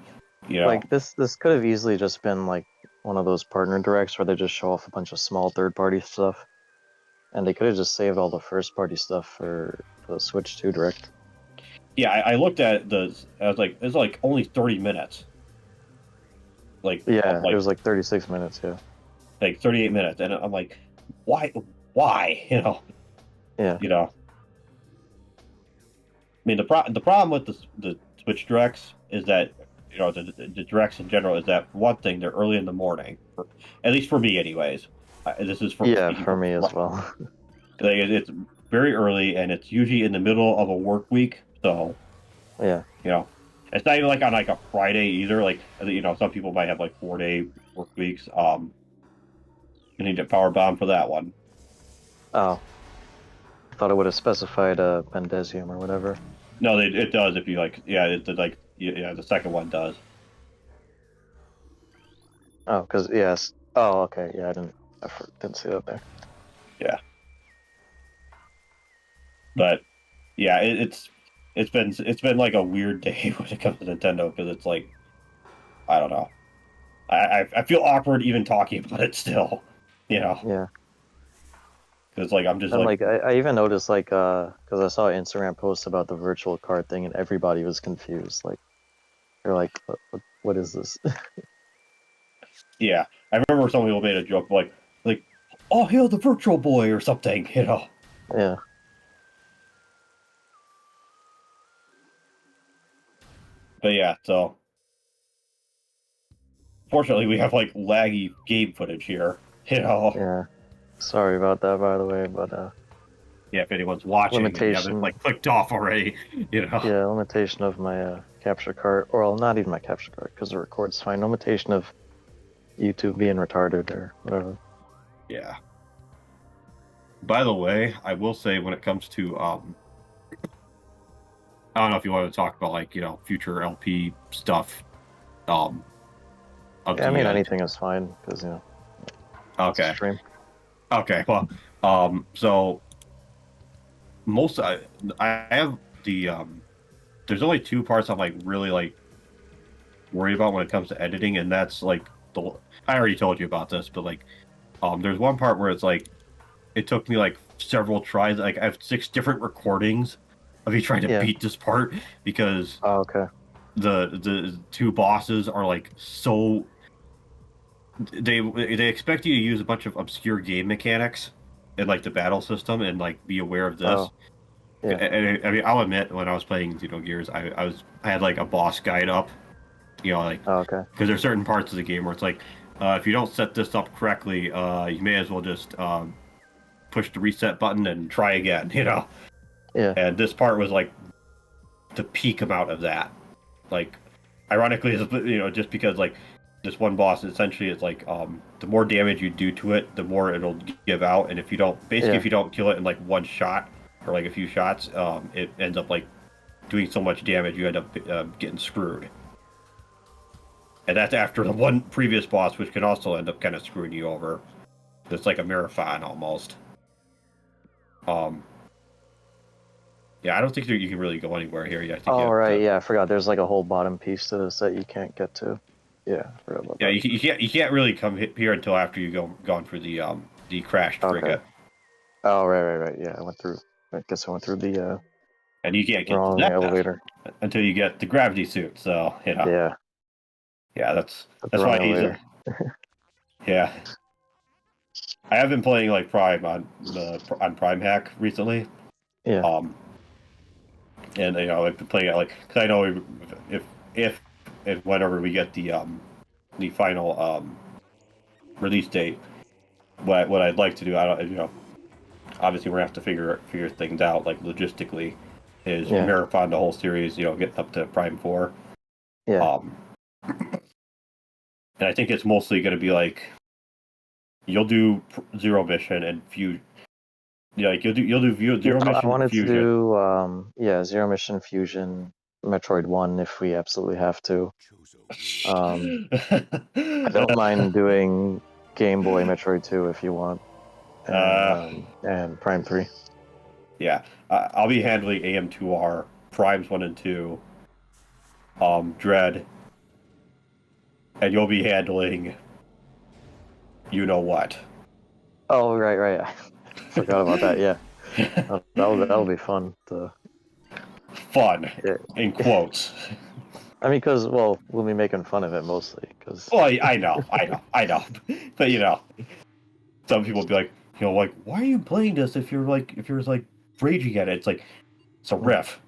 you know, Like this could have easily just been like one of those partner directs where they just show off a bunch of small third party stuff, and they could have just saved all the first party stuff for the Switch 2 direct. yeah, I looked at I was like, it's like only 30 minutes, like Yeah, it was like 36 minutes. Yeah. like 38 minutes, and I'm like, why, why, Yeah. you know? I mean, the problem with the Switch directs is that the directs in general is that one thing they're early in the morning, at least for me, anyways. This is from Yeah, speaking for from me as well. like it's very early and it's usually in the middle of a work week, so Yeah. you know it's not even like on like a Friday either. Like some people might have like 4 day work weeks. You need a power bomb for that one. Oh, I thought it would have specified Bendezium or whatever. No, it does if you like. Yeah, yeah, the second one does. Oh, because yes. Oh, okay. Yeah, didn't see that there. Yeah, but yeah, it's been like a weird day when it comes to Nintendo because it's like I don't know. I feel awkward even talking about it still. You know, Yeah. because like I'm just And like like I even noticed like because I saw an Instagram post about the virtual card thing and everybody was confused. Like they're like, what is this? yeah. I remember some people made a joke like oh hail the Virtual Boy or something. You know, Yeah. but yeah. So fortunately, we have like laggy game footage here. You know, Yeah. Sorry about that, by the way, but yeah. If anyone's watching and you haven't limitation. like clicked off already, you know. Yeah, limitation of my capture card, or well, not even my capture card because the record's fine. Limitation of YouTube being retarded or whatever. Yeah. By the way, I will say when it comes to I don't know if you want to talk about like future LP stuff um of Yeah, I the mean anything is fine because it's a okay. stream. Okay, well, so most I have the there's only two parts I'm like really like worried about when it comes to editing, and that's like the I already told you about this, but like there's one part where it's like it took me like several tries. Like I have 6 different recordings of me trying to Yeah. beat this part because Oh, okay. the two bosses are like so they expect you to use a bunch of obscure game mechanics in like the battle system and like be aware of this. Oh, yeah. And I mean, I'll admit when I was playing Gears, I had like a boss guide up, like Oh, okay. because there's certain parts of the game where it's like if you don't set this up correctly, you may as well just push the reset button and try again, Yeah. And this part was like the peak amount of that. Like, ironically, just because like this one boss essentially it's like the more damage you do to it, the more it'll give out, and if Yeah. you don't kill it in like one shot or like a few shots, it ends up like doing so much damage you end up getting screwed. And that's after the one previous boss, which can also end up kind of screwing you over. It's like a marathon almost. Um, yeah, I don't think you can really go anywhere here. I think you Oh, have right. to. Yeah, I forgot. There's like a whole bottom piece to this that you can't get to. Yeah, I forgot about Yeah, that. you can't really come here until after you gone through the crashed Okay. frigate. Oh, right. Yeah, I went through. I guess I went through the and you can't get to wrong that elevator. until you get the gravity suit. So Yeah, yeah, the that's wrong why he's elevator. yeah. I have been playing like Prime on Prime Hack recently. Yeah, Um, and I've been playing it like because I know if and whenever we get the final release date, what I'd like to do, I don't obviously we're gonna have to figure things out like logistically, is yeah, marathon the whole series, getting up to Prime 4. yeah. Um, and I think it's mostly gonna be like you'll do Zero Mission and Fusion. Yeah, like you'll do Yeah, Zero I Mission wanted to Fusion. do Zero Mission Fusion, Metroid 1 if we absolutely have to. I don't mind doing Game Boy Metroid 2 if you want, uh, and Prime 3. yeah, I'll be handling AM2R, Primes 1 and 2, Dread, and you'll be handling you know what. Oh, right. I forgot about that. Yeah, that'll be fun. Fun, Yeah. in quotes. I mean, because we'll be making fun of it mostly. Because Well, I know, but some people will be like, like, why are you playing this if you're like raging at it? It's like it's a riff.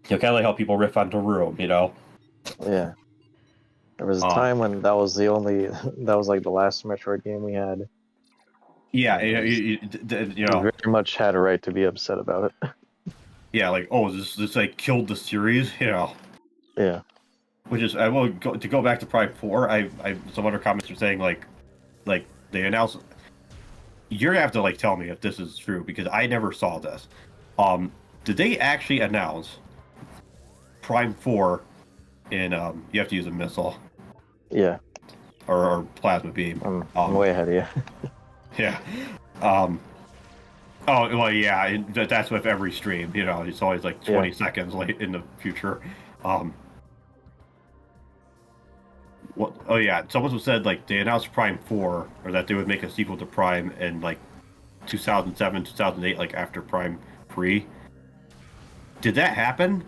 Kind of like how people riff on Daru, yeah, there was a Um, time when that was the only that was like the last Metroid game we had, yeah, and we very much had a right to be upset about it. yeah, like oh, this like killed the series. Yeah, Which is I will go back to Prime 4. I some other comments are saying like they announced. You're gonna have to like tell me if this is true because I never saw this. Um, did they actually announce Prime 4 in you have to use a missile yeah. or plasma beam? I'm way ahead of you. Yeah. Um. Oh well, yeah. That's with every stream. It's always like 20 Yeah. seconds late in the future. Um. What? Oh yeah. Someone said like they announced Prime 4 or that they would make a sequel to Prime in like 2007, 2008, like after Prime 3. Did that happen?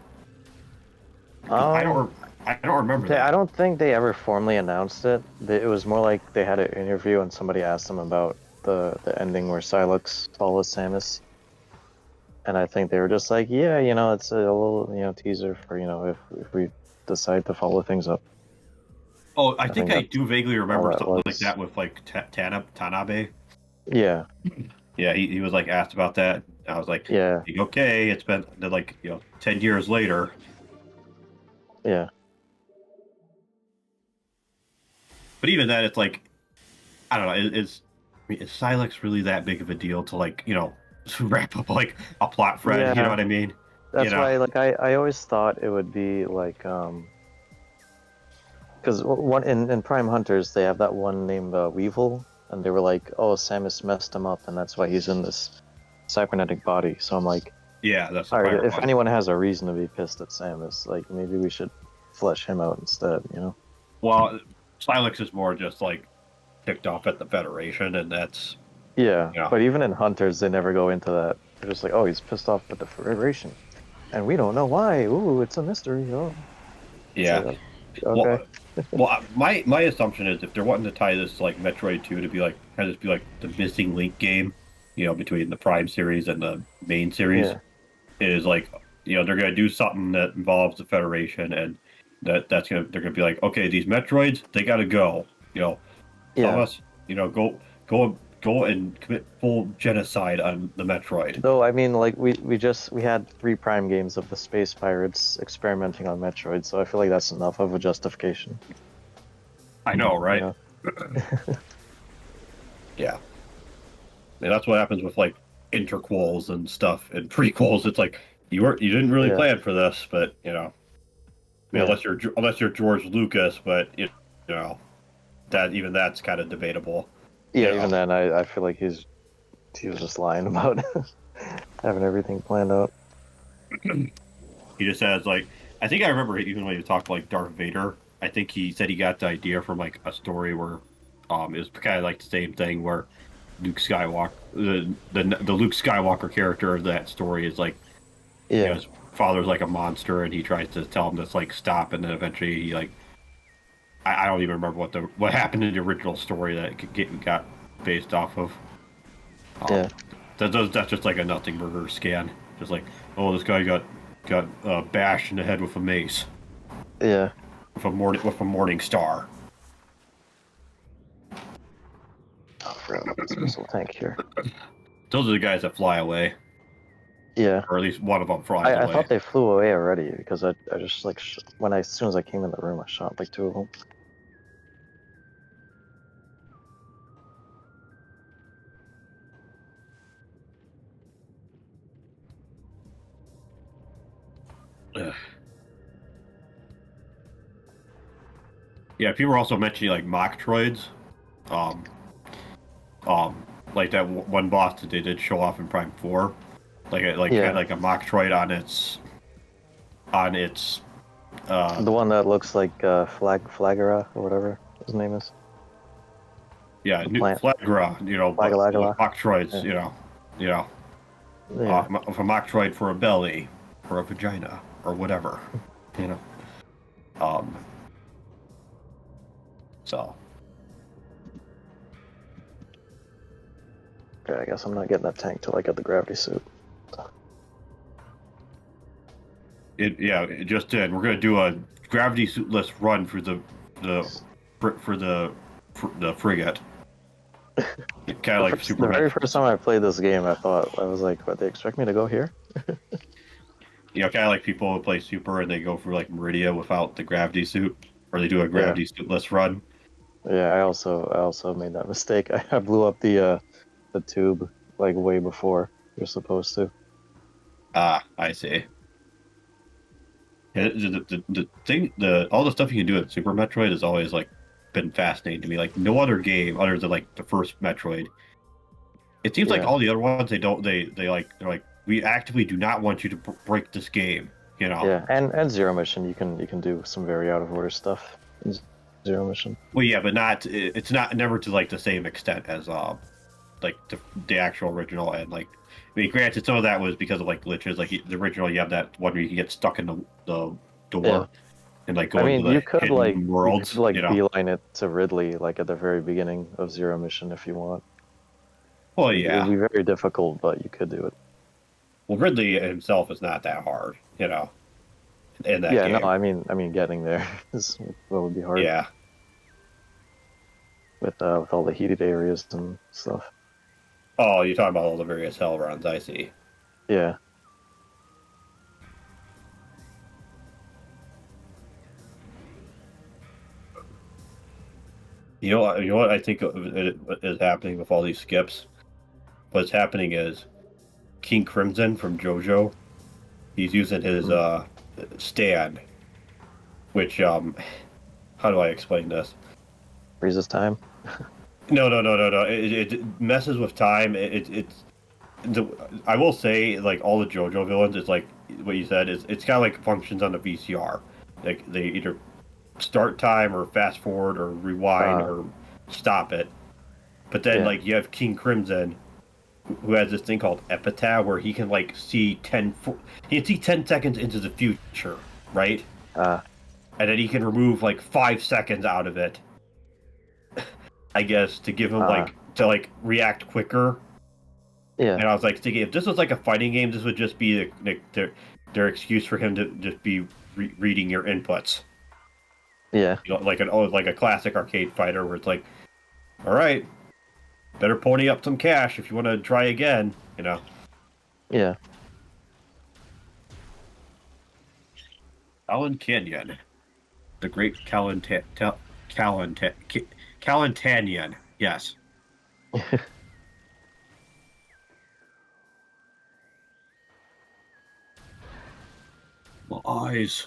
Because Um, I don't remember I that. don't think they ever formally announced it. It was more like they had an interview and somebody asked them about the ending where Silex follows Samus, and I think they were just like, yeah, it's a little teaser for if we decide to follow things up. Oh, I I think think I that's do vaguely all remember that something like was. that with like Tanabe. Yeah, Yeah, he was like asked about that. I was like, yeah, okay, it's been like 10 years later. yeah, But even then, it's like I don't know. Is Silex really that big of a deal to like to wrap up like a plot thread? You know yeah. what I mean? You That's know? why, like, I always thought it would be like because one in Prime Hunters they have that one named Weevil, and they were like, oh, Samus messed him up, and that's why he's in this cybernetic body. So I'm like, Yeah, that's the all right, pirate if one. anyone has a reason to be pissed at Samus, like maybe we should flesh him out instead. Well, Silex is more just like ticked off at the Federation, and that's Yeah, you know but even in Hunters, they never go into that. They're just like, oh, he's pissed off at the Federation, and we don't know why. Ooh, it's a mystery. Oh, it's yeah. like, okay, Well, my assumption is if they're wanting to tie this to like Metroid 2 to be like have this be like the missing link game, between the Prime series and the main series, yeah, is like they're gonna do something that involves the Federation and they're gonna be like, okay, these Metroids they gotta go. Some of yeah. us, go and commit full genocide on the Metroid. Though I mean, like we had 3 Prime games of the space pirates experimenting on Metroid, so I feel like that's enough of a justification. I know, You right? know? Yeah. And that's what happens with like interquels and stuff and prequels. It's like you didn't really Yeah, plan for this, but yeah, unless you're George Lucas, but that's kind of debatable. yeah. You Even know, then, I feel like he was just lying about having everything planned out. he just has like I think I remember even when he talked like Darth Vader. I think he said he got the idea from like a story where it was kind of like the same thing where Luke Skywalker, the Luke Skywalker character of that story is like, you know, Yeah, his father's like a monster, and he tries to tell him to like stop, and then eventually he like, I don't even remember what happened in the original story that got based off of. yeah, Um, that's just like a nothing burger scan. Just like, oh, this guy got bashed in the head with a mace, yeah. with a morning star. Oh, I forgot about this missile tank here. Those are the guys that fly away, Yeah, or at least one of them flies I away. thought they flew away already because I just like as soon as I came in the room, I shot like two of them. Ugh. Yeah, people were also mentioning like mock droids. Um, like that one boss that they did show off in Prime 4, had Yeah, like a mock droid on its the one that looks like Flagera or whatever his name is. yeah, The new plant Flagra, you know, but Flagalagala. mock droids, Yeah, you know, yeah. if a mock droid for a belly, for a vagina, or whatever, you know. Um, so Okay, I guess I'm not getting that tank till I get the gravity suit. it just did. We're gonna do a gravity suitless run the for the frigate. Kind of like Super The very Metroid. first time I played this game, I thought I was like, "What? They expect me to go here?" You know, kind of like people who play Super and they go for like Meridia without the gravity suit, or they do a Yeah, gravity suitless run. yeah. I also made that mistake. I blew up the tube like way before you're supposed to. Ah, I see. Yeah, the thing, all the stuff you can do at Super Metroid has always like been fascinating to me. Like no other game other than like the first Metroid. It seems like Yeah, all the other ones they're like we actively do not want you to break this game. You know. yeah. And Zero Mission, you can do some very out of order stuff in Zero Mission. Well, yeah, but not. It's not never to like the same extent as like the actual original, and like I mean, granted, some of that was because of like glitches. Like the original, you have that one where you can get stuck in the Yeah. door and like I go into mean, the hidden you could worlds. You like know. beeline it to Ridley like at the very beginning of Zero Mission if you want. Well, It'd yeah. be very difficult, but you could do it. Well, Ridley himself is not that hard, you know, in that Yeah, no, game. I mean, getting there is what would be hard Yeah. with all the heated areas and stuff. Oh, you're talking about all the various hell runs. I see. Yeah, You know what I think is happening with all these skips. What's happening is King Crimson from JoJo. He's using his mm. stand, which how do I explain this? Freezes time. No. It messes with time. It's the I will say like all the JoJo villains. It's like what you said. It's kind of like functions on the VCR. Like they either start time or fast forward or rewind Uh, or stop it. But then yeah. like you have King Crimson who has this thing called Epitaph where he can like see he can see 10 seconds into the future, right? Uh, And then he can remove like 5 seconds out of it, I guess, to give him uh, like to like react quicker. yeah. And I was like thinking, if this was like a fighting game, this would just be their excuse for him to just be reading your inputs. Yeah. You know, like a classic arcade fighter where it's like, all right, better pony up some cash if you want to try again. You know, Yeah. Alan Canyon, the great Calantanian. Yes, my eyes.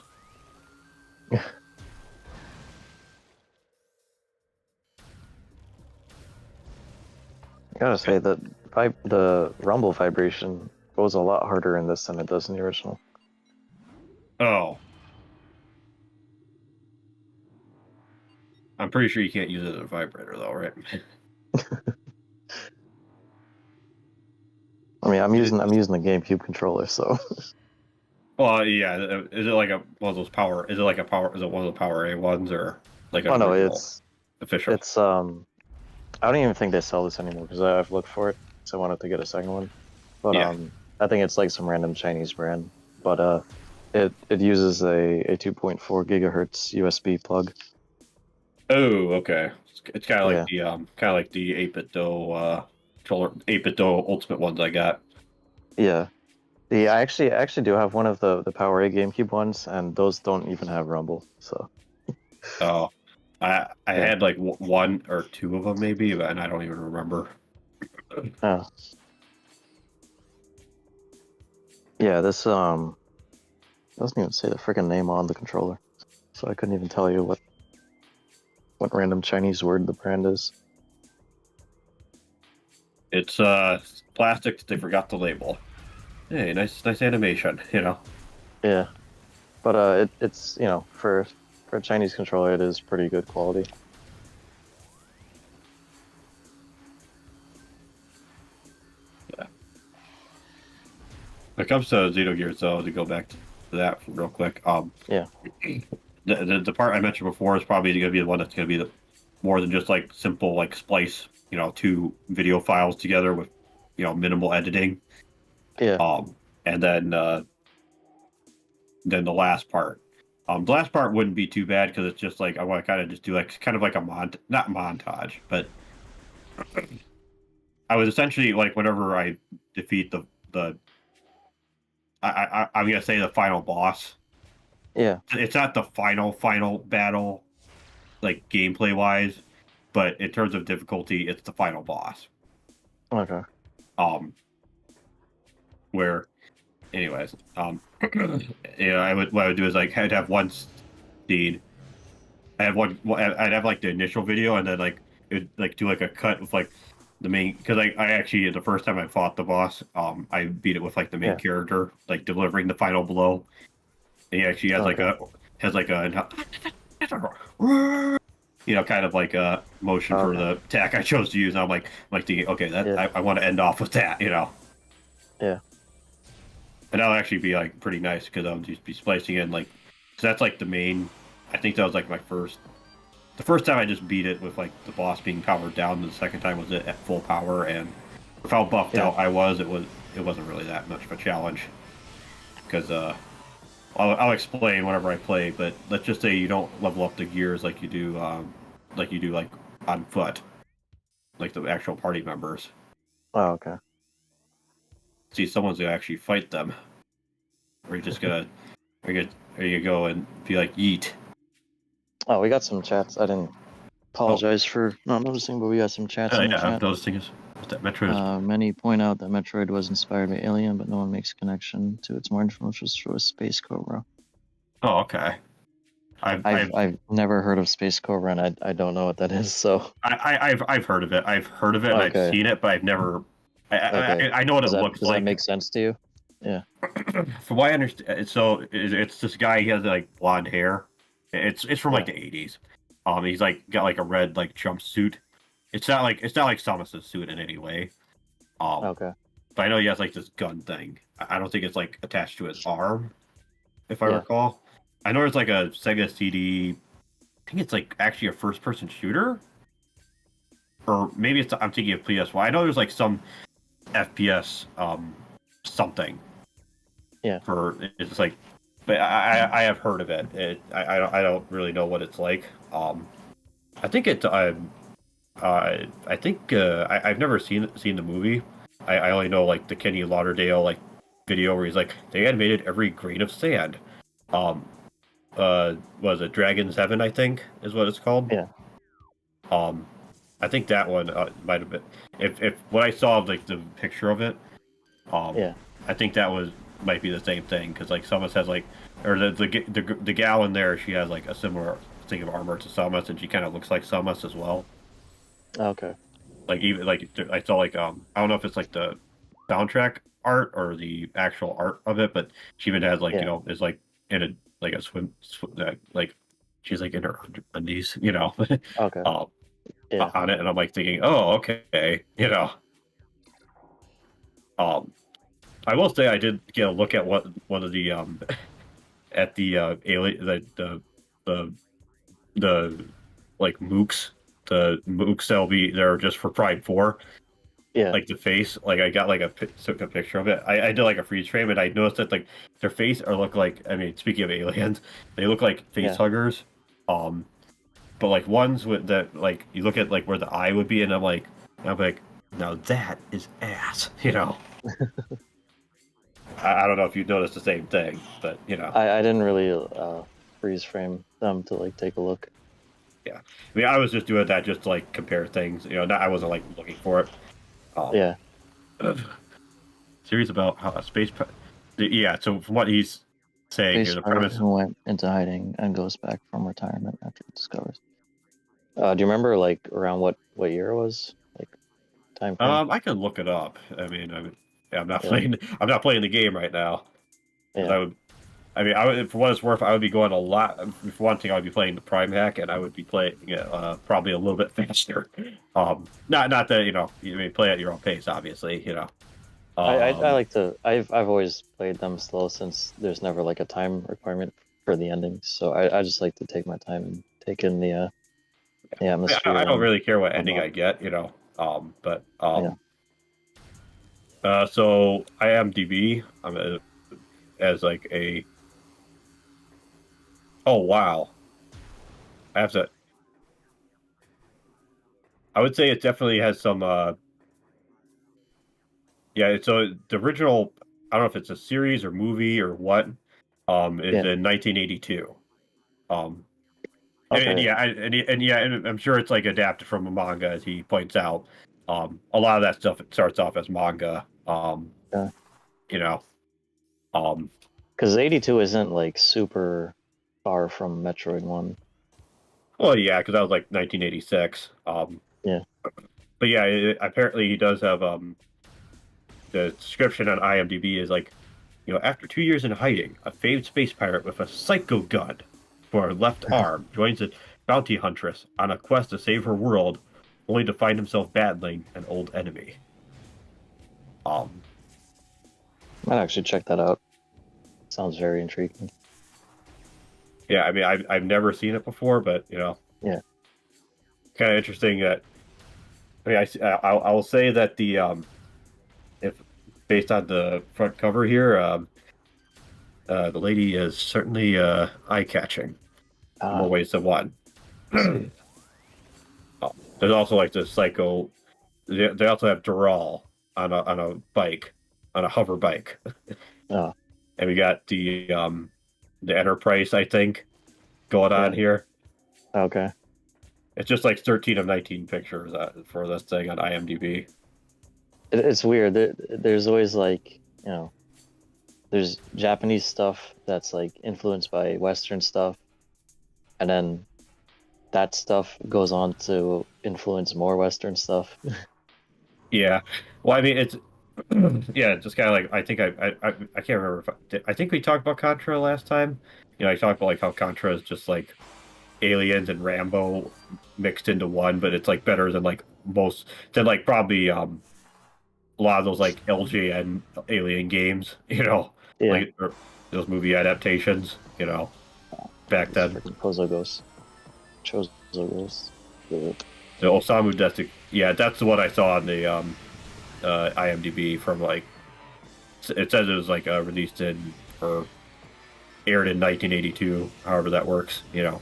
I gotta say that the rumble vibration goes a lot harder in this than it does in the original. Oh, I'm pretty sure you can't use it as a vibrator though, right? mean, I'm using the GameCube controller, so. Well, yeah. Is it like a one of those power? Is it like a power? Is it one of the Power A ones or like an Oh no, original official? it's I don't even think they sell this anymore because I've looked for it, so I wanted to get a second one. But Yeah. I think it's like some random Chinese brand. But it uses a 2.4 gigahertz USB plug. Oh, okay. It's kind of like Yeah, the 8-bit controller, 8-bit Ultimate ones I got. yeah. I actually do have one of the Power A GameCube ones, and those don't even have Rumble. So Oh, I yeah, had like one or two of them maybe, and I don't even remember. uh, yeah. This doesn't even say the freaking name on the controller, so I couldn't even tell you what random Chinese word the brand is. It's plastic that they forgot to label. Hey, nice animation, you know. Yeah, but it's for a Chinese controller, it is pretty good quality. Yeah. When it comes to Xenogears, though, to go back to that real quick, Yeah, the part I mentioned before is probably going to be the one that's going to be the more than just like simple like splice, two video files together with minimal editing. yeah. And then the last part. The last part wouldn't be too bad because it's just like I want to kind of just do like kind of like a not montage, but I was essentially like whenever I defeat the I'm gonna say the final boss. Yeah. It's not the final battle like gameplay wise, but in terms of difficulty, it's the final boss. Okay. Um, where anyways, what I would do is like I'd have one scene. I have one. I'd have like the initial video, and then like it would like do like a cut with like the main because I actually the first time I fought the boss, I beat it with like the main Yeah. character like delivering the final blow. And he actually Okay. has like a kind of like a motion for Okay. the attack I chose to use. And I'm like thinking, okay, that Yeah. I want to end off with that. Yeah. And that'll actually be like pretty nice because I'll just be splicing in like, cause that's like the main. I think that was like the first time I just beat it with like the boss being powered down. And the second time was it at full power, and with how buffed Yeah. out I was, it wasn't really that much of a challenge because I'll explain whenever I play. But let's just say you don't level up the gears like you do like on foot, like the actual party members. Oh, okay. See, someone's gonna actually fight them, or you're just gonna, or you go and be like yeet. Oh, we got some chats. I didn't Oh, apologize for not noticing, but we got some chats in the yeah, chat. those things. That Metroid is. Many point out that Metroid was inspired by Alien, but no one makes a connection to its more influential choice, Space Cobra. Oh, okay. I've never heard of Space Cobra, and I don't know what that is. So I've heard of it. I've heard of it and I've okay, seen it, but I've never. okay. I know what it Does that looks does that like. make sense to you? Yeah. From what I understand, so it's this guy. He has like blonde hair. It's from like Yeah. the 80s. He's like got like a red like jumpsuit. It's not like Samus's suit in any way. Um, Okay. but I know he has like this gun thing. I don't think it's like attached to his arm, if I Yeah. recall. I know it's like a Sega CD. I think it's like actually a first-person shooter, or maybe I'm thinking of PSY. I know there's like some FPS something Yeah. for it's like, but I have heard of it. I don't really know what it's like. I think I think I've never seen the movie. I only know like the Kenny Lauderdale like video where he's like they animated every grain of sand. Um, was it Dragon's Heaven? I think is what it's called. Yeah. Um, I think that one might have been if what I saw of like the picture of it. Um, Yeah. I think that was might be the same thing because like Samus has like or the gal in there she has like a similar thing of armor to Samus and she kind of looks like Samus as well. Okay. Like even like I saw like I don't know if it's like the soundtrack art or the actual art of it, but she even has like Yeah. is like in a like a like she's like in her undies, Okay. um, Yeah. on it, and I'm like thinking, oh okay, um, I will say I did get a look at what one of the at the alien the the like mooks that'll be there just for Prime 4, Yeah, like the face, like I got like took a picture of it. I did like a freeze frame and I noticed that like their face are look like, I mean, speaking of aliens, they look like face yeah. huggers. Um but like ones with that, like you look at like where the eye would be and I'm like, now that is ass, you know. I don't know if you noticed the same thing, but you know. I didn't really freeze frame them to like take a look. Yeah. I mean, I was just doing that just to like compare things. You know, not, I wasn't like looking for it. Um, Yeah, series about how a space. Yeah. So from what he's saying here, space the pirate premise. who went into hiding and goes back from retirement after he discovers. Do you remember like around what year it was? Like time frame? I can look it up. I mean, yeah, I'm not Yeah, like playing. I'm not playing the game right now because yeah, I would. I mean, I would, for what it's worth, I would be going a lot. For one thing, I would be playing the Prime hack, and I would be playing it probably a little bit faster. Not that, you know, you may play at your own pace, obviously. You know. I Um, like to. I've always played them slow since there's never like a time requirement for the endings. So I just like to take my time and take in the I atmosphere don't and really care what ending whatnot. I get, you know. But Yeah. so IMDb, as like a. Oh wow, I have to. I would say it definitely has some. Yeah. So the original, I don't know if it's a series or movie or what. Is Yeah. in 1982. Um, and Okay. yeah, and yeah, and I'm sure it's like adapted from a manga, as he points out. A lot of that stuff it starts off as manga. Yeah. You know. Um, Because 82 isn't like super far from Metroid 1. well, yeah, because that was like 1986. Yeah. But yeah, apparently he does have the description on IMDb is like, you know, after 2 years in hiding, a famed space pirate with a psycho gun for her left arm joins a bounty huntress on a quest to save her world, only to find himself battling an old enemy. Um, Might actually check that out. Sounds very intriguing. yeah, I mean, I've never seen it before, but you know, Yeah. kind of interesting that. I mean, I will say that the if based on the front cover here, the lady is certainly eye catching in more Ah, ways than one. sweet. Oh, there's also like the psycho. They also have Dural on a bike, on a hover bike, Oh, and we got the Enterprise, I think, going on yeah. here. Okay. It's just like 13 of 19 pictures for this thing on IMDb. It's weird. There's always like, there's Japanese stuff that's like influenced by Western stuff, and then that stuff goes on to influence more Western stuff. Yeah, well, I mean, it's yeah, just kind of like I can't remember if I think we talked about Contra last time. You know, I talked about like how Contra is just like Aliens and Rambo mixed into one, but it's like better than like most than like probably a lot of those like LJN Alien games, you know, Yeah. like or those movie adaptations, you know, back These then. freaking Kozo ghosts. Chozo ghosts. Yeah. The Osamu Desic, yeah, that's the one I saw on the IMDb from like it says it was like released in or aired in 1982, however that works, you know.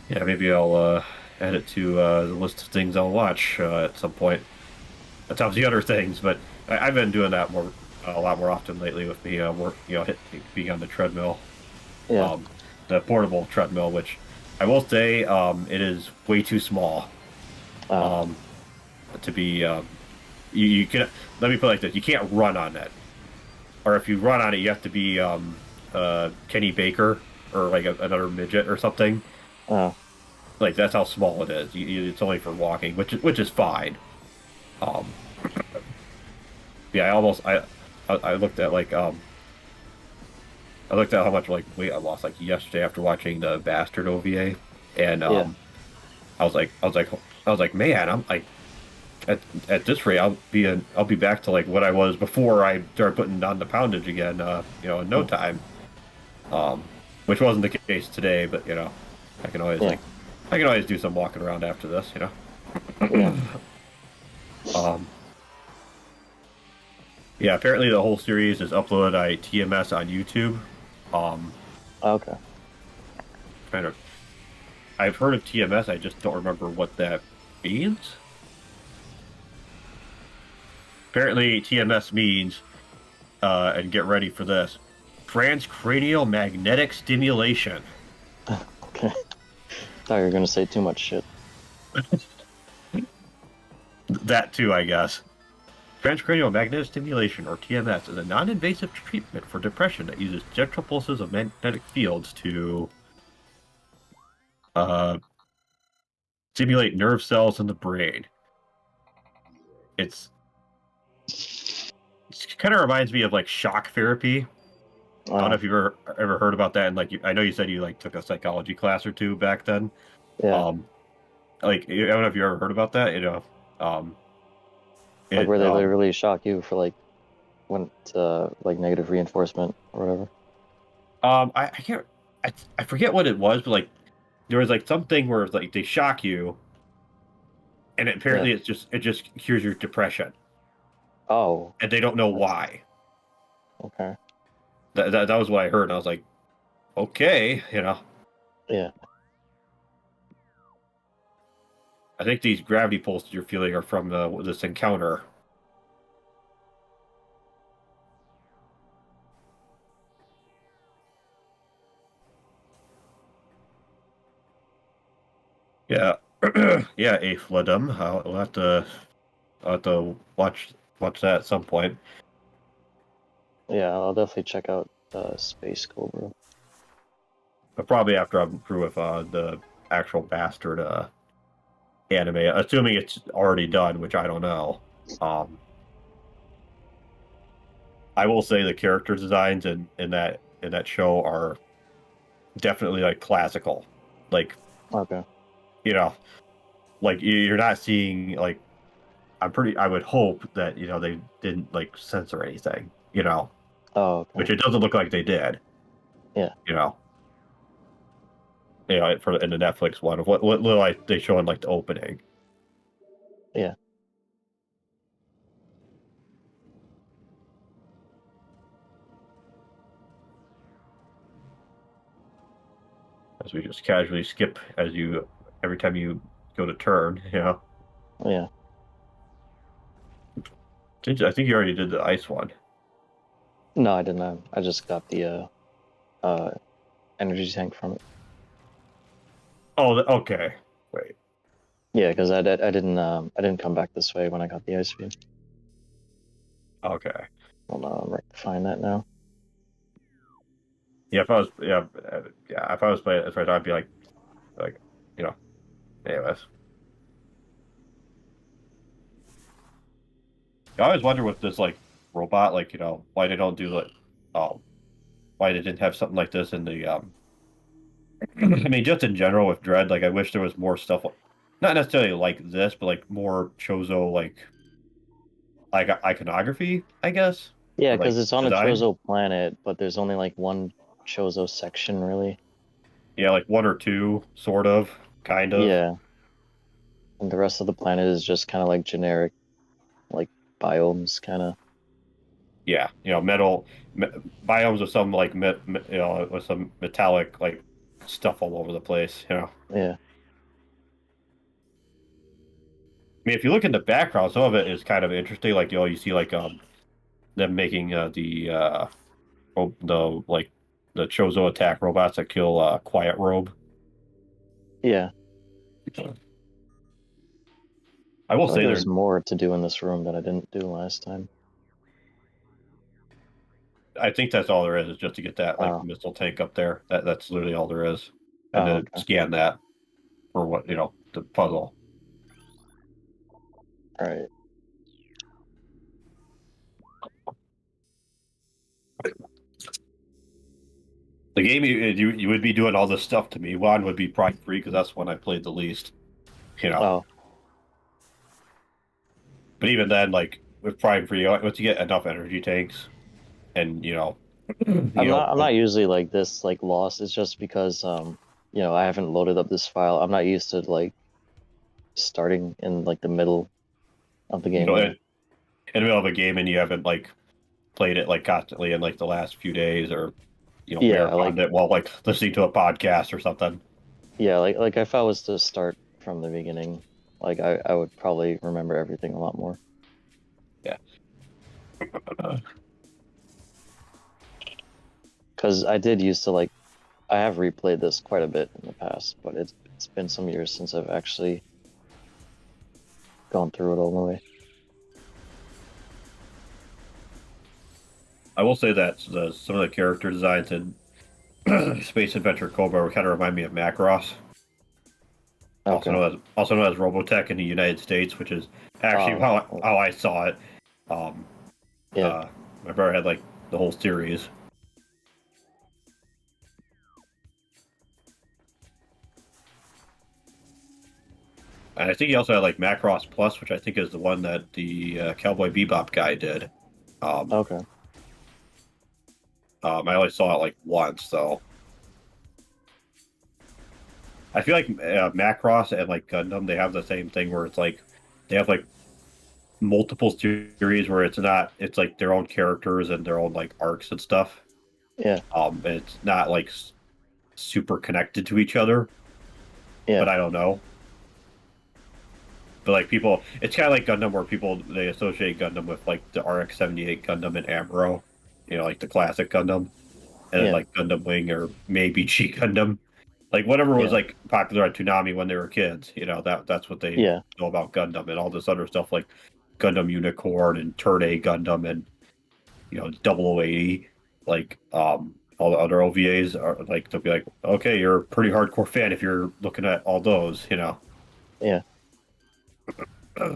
Yeah, maybe I'll add it to the list of things I'll watch at some point. That's the other things, but I've been doing that a lot more often lately with me work, you know, being on the treadmill, Yeah. um, the portable treadmill, which I will say it is way too small Uh, um, to be. You can let me put it like this: you can't run on it, or if you run on it, you have to be Kenny Baker or like another midget or something. uh, Like that's how small it is. It's only for walking, which is fine. Um, yeah, I looked at like I looked at how much like weight I lost like yesterday after watching the Bastard OVA, and yeah. I was like, man, I'm like at this rate, I'll be back to like what I was before I started putting on the poundage again. In no Hmm. time. Um, which wasn't the case today, but I can always Yeah, I can always do some walking around after this. yeah. Um, yeah. Apparently, the whole series is uploaded on TMS on YouTube. Um, Okay. kind of. I've heard of TMS. I just don't remember what that means. Apparently, TMS means, and get ready for this, transcranial magnetic stimulation. Okay. Thought you were gonna say too much shit. That too, I guess. Transcranial magnetic stimulation, or TMS, is a non-invasive treatment for depression that uses gentle pulses of magnetic fields to uh, stimulate nerve cells in the brain. It's it kind of reminds me of like shock therapy. I don't know Wow. if you've ever heard about that. And like, I know you said you like took a psychology class or two back then. Yeah. Um, like, I don't know if you ever heard about that. Um, Like where it they literally shock you for like when like negative reinforcement or whatever. I can't, I forget what it was, but like there was like something where it's like they shock you, and Yeah. apparently it just cures your depression, Oh, and they don't know that's why. okay. That was what I heard, and I was like, okay. Yeah. I think these gravity pulses you're feeling are from this encounter. Yeah, yeah, Afladum. I'll have to watch that at some point. Yeah, I'll definitely check out Space Cobra. But probably after I'm through with the actual Bastard anime, assuming it's already done, which I don't know. Um, I will say the character designs in that show are definitely like classical. Like, Okay. you know, like you're not seeing like I would hope that they didn't like censor anything, Oh, which okay. it doesn't look like they did, Yeah. you know. For in the Netflix one of what little they show in like the opening. Yeah. As we just casually skip every time you go to turn. Yeah. I think you already did the ice one. No, I didn't. I just got the uh energy tank from it. Oh, okay. Wait. Yeah, because I didn't come back this way when I got the ice beam. Okay. Hold on, I'm right to find that now. Yeah, if I was yeah, if I was playing it, I'd be like you know. Anyways, I always wonder with this like robot, like why they don't do like um why they didn't have something like this in the I mean, just in general with Dread, like I wish there was more stuff, not necessarily like this, but like more Chozo like iconography, I guess, Yeah, or because like it's on a design. Chozo planet, but there's only like one Chozo section, really. Yeah, like one or two, sort of, kind of. Yeah, and the rest of the planet is just kind of like generic, like biomes, kind of. Yeah, metal me, biomes with some like with some metallic like stuff all over the place. Yeah, I mean, if you look in the background, some of it is kind of interesting. Like you see like them making the like the Chozo attack robots that kill Quiet Robe. yeah. I will I feel like say there's they're. more to do in this room that I didn't do last time. I think that's all there is just to get that like Oh, missile tank up there. That's literally all there is, and oh, then okay. scan that for what the puzzle. All right. The game you would be doing all this stuff to me. One would be Prime 3 because that's when I played the least. You know, Oh, But even then, like with Prime for you, once you get enough energy tanks, and I'm not usually like this like lost. It's just because I haven't loaded up this file. I'm not used to like starting in like the middle of the game, in the middle of a game and you haven't like played it like constantly in like the last few days, or Yeah, marathoned it while like listening to a podcast or something. yeah, like if I was to start from the beginning, like I would probably remember everything a lot more. Yeah. Uh, Because I did used to like I have replayed this quite a bit in the past, but it's been some years since I've actually gone through it all the way. I will say that some of the character designs in Space Adventure Cobra kind of remind me of Macross, Okay. also known as Robotech in the United States, which is actually how I saw it. Um, yeah. my brother had like the whole series. And I think he also had like Macross Plus, which I think is the one that the Cowboy Bebop guy did. Um, Okay. I only saw it like once, though. I feel like Macross and like Gundam, they have the same thing where it's like they have like multiple series where it's like their own characters and their own like arcs and stuff. Yeah. And it's not like super connected to each other, Yeah. but I don't know. But like people, it's kind of like Gundam where people they associate Gundam with like the RX-78 Gundam and Amuro, like the classic Gundam, and then Yeah. like Gundam Wing or maybe G Gundam, like whatever was Yeah. like popular at Toonami when they were kids. That's what they Yeah. know about Gundam and all this other stuff like Gundam Unicorn and Turd A Gundam and 0080, like all the other OVAs are like they'll be like, okay, you're a pretty hardcore fan if you're looking at all those. Yeah. I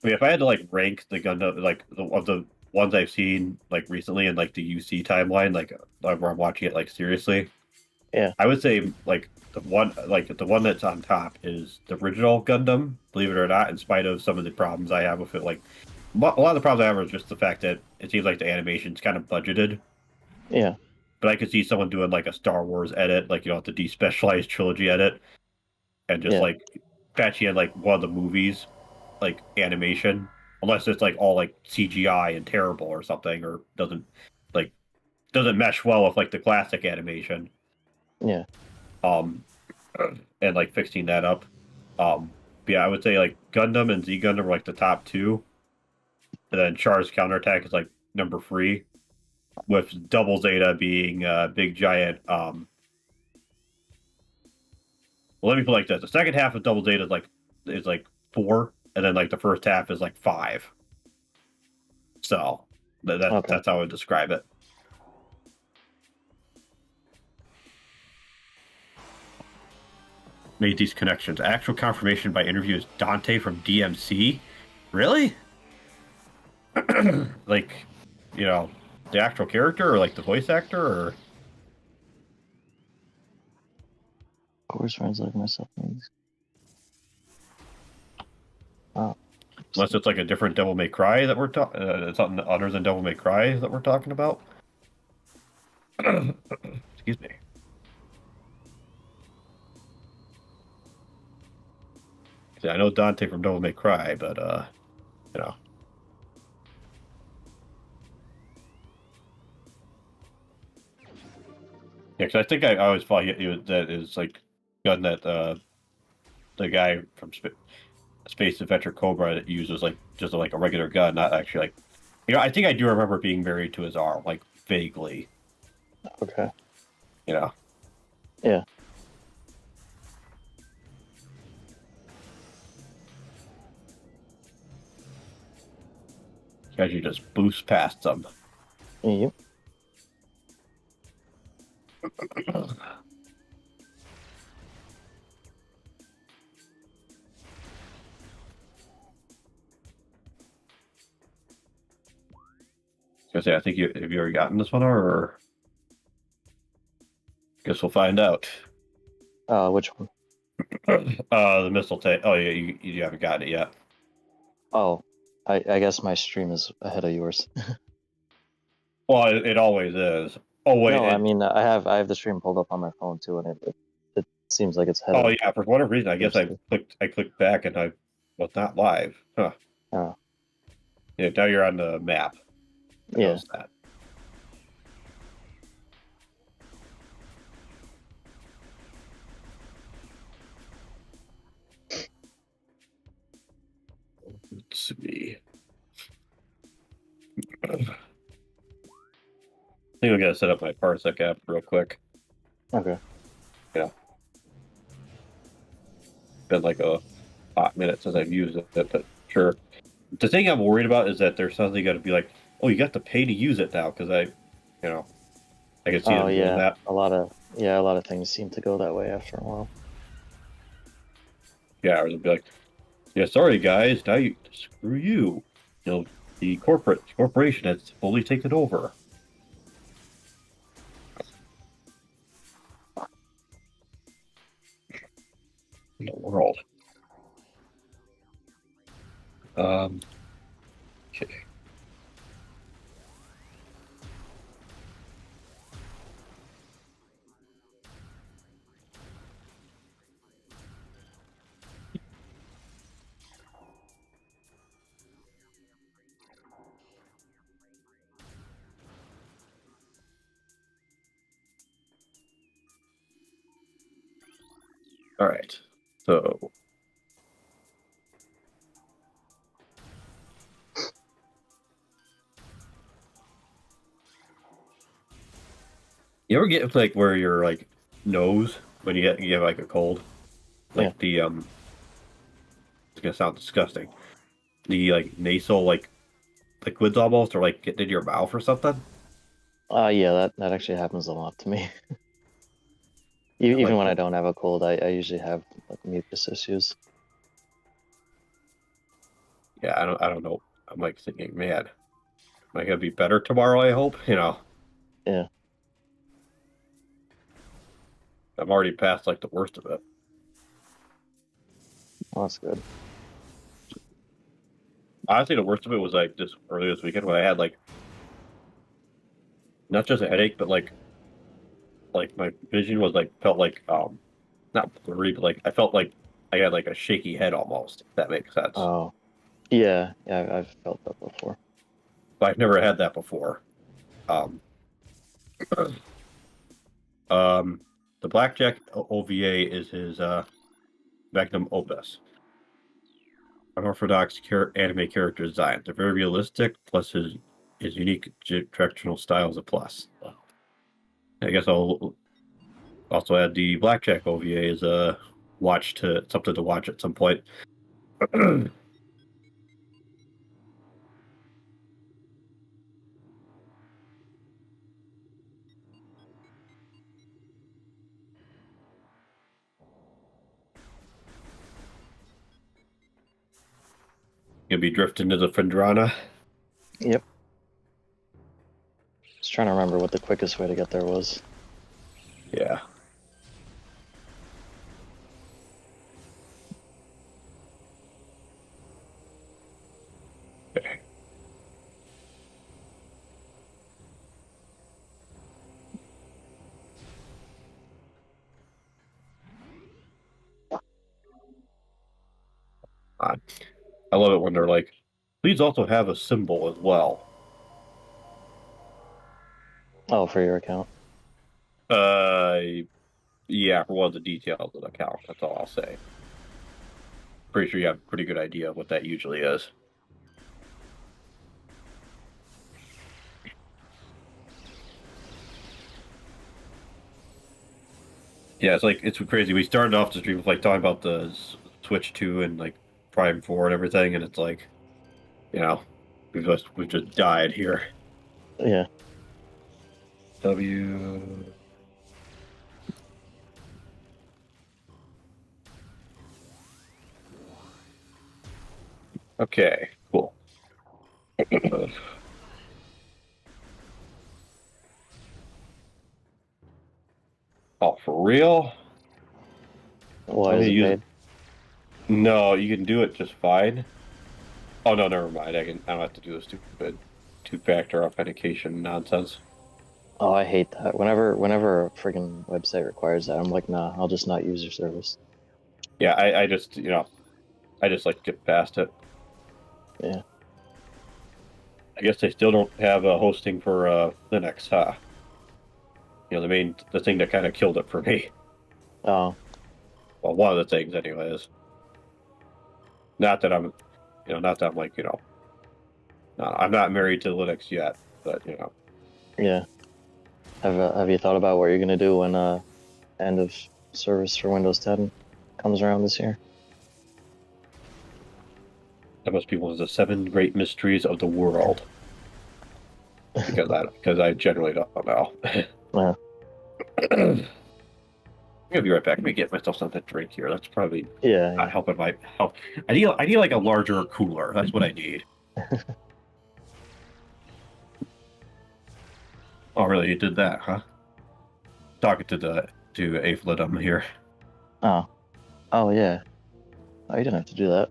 mean, if I had to like rank the Gundam, like of the ones I've seen like recently in like the UC timeline, like where I'm watching it like seriously, Yeah. I would say the one that's on top is the original Gundam. Believe it or not, in spite of some of the problems I have with it, like a lot of the problems I have are just the fact that it seems like the animation's kind of budgeted. Yeah. But I could see someone doing like a Star Wars edit, like the despecialized trilogy edit, and just Yeah. like patching in like one of the movies like animation, unless it's like all like CGI and terrible or something, or like doesn't mesh well with like the classic animation. Yeah. Um, and like fixing that up. But yeah, I would say like Gundam and Z Gundam are like the top two, and then Char's Counterattack is like number three, with Double Zeta being big giant. Well, let me put it like this: the second half of Double Zeta is like four, and then like the first half is like five. So Okay. that's how I would describe it. Made these connections. Actual confirmation by interview is Dante from DMC. Really? Like, you know, the actual character or like the voice actor or Of course, friends like myself. Oh. unless it's like a different Devil May Cry that we're talking, something other than Devil May Cry that we're talking about. Excuse me. See, I know Dante from Devil May Cry, but you know, yeah, because I think I always thought that is like gun that the guy from Space Adventure Cobra that uses like just like a regular gun, not actually like I think I do remember being married to his arm, like vaguely, Okay. you know. Yeah. As you just boost past them. Yep. I say, I think you have you already gotten this one, guess we'll find out. Which one? The missile tank. Oh yeah, you haven't gotten it yet. Oh, I guess my stream is ahead of yours. Well, it always is. Oh wait, No, I mean I have the stream pulled up on my phone too, and it seems like it's ahead oh of yeah, for whatever reason, I guess yours too. I clicked back and I was not live. Huh. Oh, Yeah, now you're on the map. I yeah. noticed that. Let's see. I think I gotta set up my Parsec app real quick. Okay. Yeah. Been like a hot minute since I've used it, but sure. The thing I'm worried about is that there's something got to be like, oh, you got to pay to use it now because you know, I can see Oh them doing yeah, that. a lot of things seem to go that way after a while. Yeah, or they'll be like, yeah, sorry guys, now you screw you. You know, the corporation has fully taken over the world. Okay. All right. So, you ever get like where your like nose when you have like a cold, Yeah. like the it's gonna sound disgusting. The like nasal like liquids almost, or like getting in your mouth or something. Yeah, that actually happens a lot to me. Like, Even when I don't have a cold, I usually have like mucus issues. yeah, I don't know. I'm like thinking, man, am I gonna be better tomorrow? I hope. Yeah, I'm already past like the worst of it. well, that's good. Honestly, the worst of it was like this earlier this weekend when I had like not just a headache, but like my vision was like felt like not blurry, but like I felt like I had like a shaky head almost. If that makes sense. Oh, yeah, yeah, I've felt that before. But I've never had that before. Um, um, the Blackjack OVA is his magnum opus. Unorthodox anime character design. They're very realistic, plus his unique directional style is a plus. I guess I'll also add the Blackjack OVA as a watch to something to watch at some point. You'll be drifting to the Fendrana. Yep. Just trying to remember what the quickest way to get there was. Yeah. Okay. I love it when they're like, please also have a symbol as well. Oh, for your account. Uh, yeah, for one of the details of the account. That's all I'll say. Pretty sure you have a pretty good idea of what that usually is. Yeah, it's crazy. We started off the stream with like talking about the Switch 2 and like Prime 4 and everything, and it's like, you know, we've just died here. Yeah. W. Okay, cool. Oh, for real? Why I'm is gonna it use it. paid? No, you can do it just fine. Oh no, never mind. I don't have to do the stupid two-factor authentication nonsense. Oh, I hate that. Whenever a freaking website requires that, I'm like, nah, I'll just not use your service. Yeah, I just I just like skip past it. Yeah. I guess they still don't have hosting for Linux, huh? The thing that kind of killed it for me. Oh, Well, one of the things, anyways. Not that not that I'm like, no, I'm not married to Linux yet, but yeah. Have you thought about what you're gonna do when end of service for Windows 10 comes around this year? that must be one of the seven great mysteries of the world. Because I generally don't know. Yeah. I'm gonna be right back. Let me get myself something to drink here. That's probably not Yeah. helping my help. I need like a larger cooler. That's what I need. Yeah. Oh, really? You did that, huh? Talking to Aflidum here. Oh. Oh yeah. Oh, you didn't have to do that.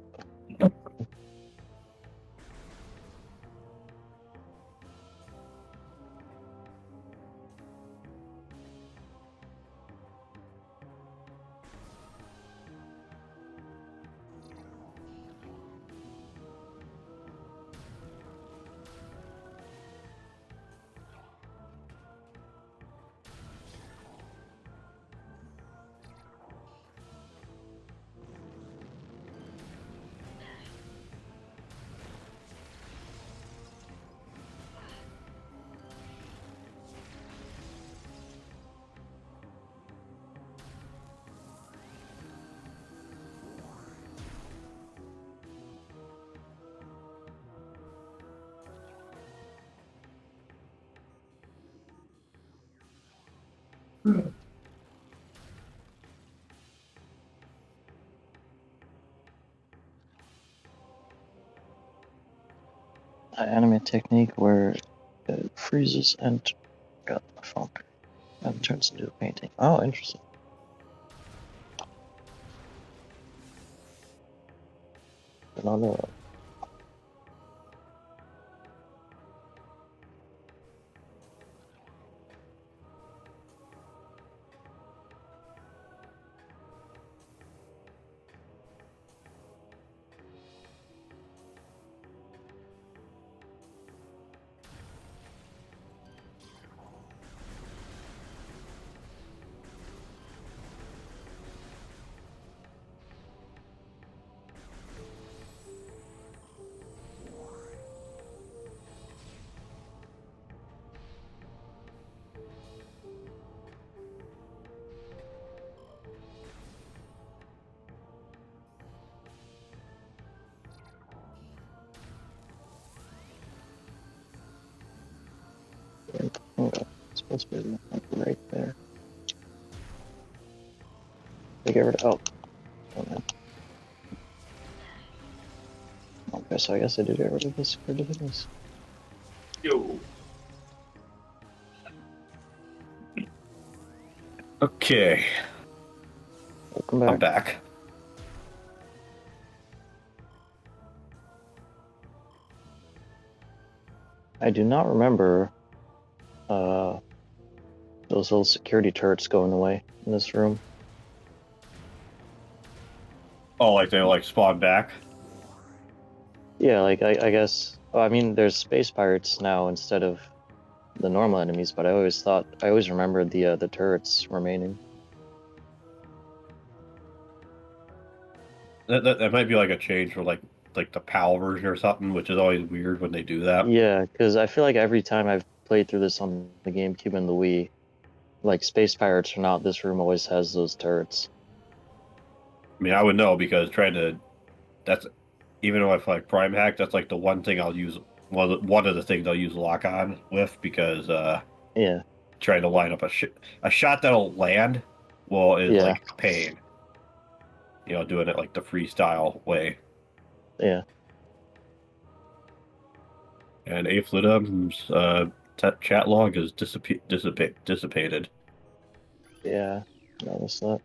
An anime technique where it freezes and got my phone and turns into a painting. Oh, interesting. Another. Oh, it's supposed to be like right there. They get rid of. Oh man. Okay, so I guess I did get rid of this. Get rid of this. Yo. Okay, Welcome I'm back. back. I do not remember uh those little security turrets going away in this room. Oh, like they like spawn back. Yeah, like I guess. Oh, I mean, there's space pirates now instead of the normal enemies, but I always remembered the turrets remaining. That might be like a change for like the PAL version or something, which is always weird when they do that. Yeah, because I feel like every time I've played through this on the GameCube and the Wii, like space pirates or not, this room always has those turrets. I mean, I would know because that's even though I feel like Prime Hack, that's like the one thing I'll use. One of the things I'll use lock on with because Yeah, trying to line up a shot that'll land, well, is yeah, like a pain. Doing it like the freestyle way. yeah, And Aflidum's chat log is dissipated. yeah. Notice that.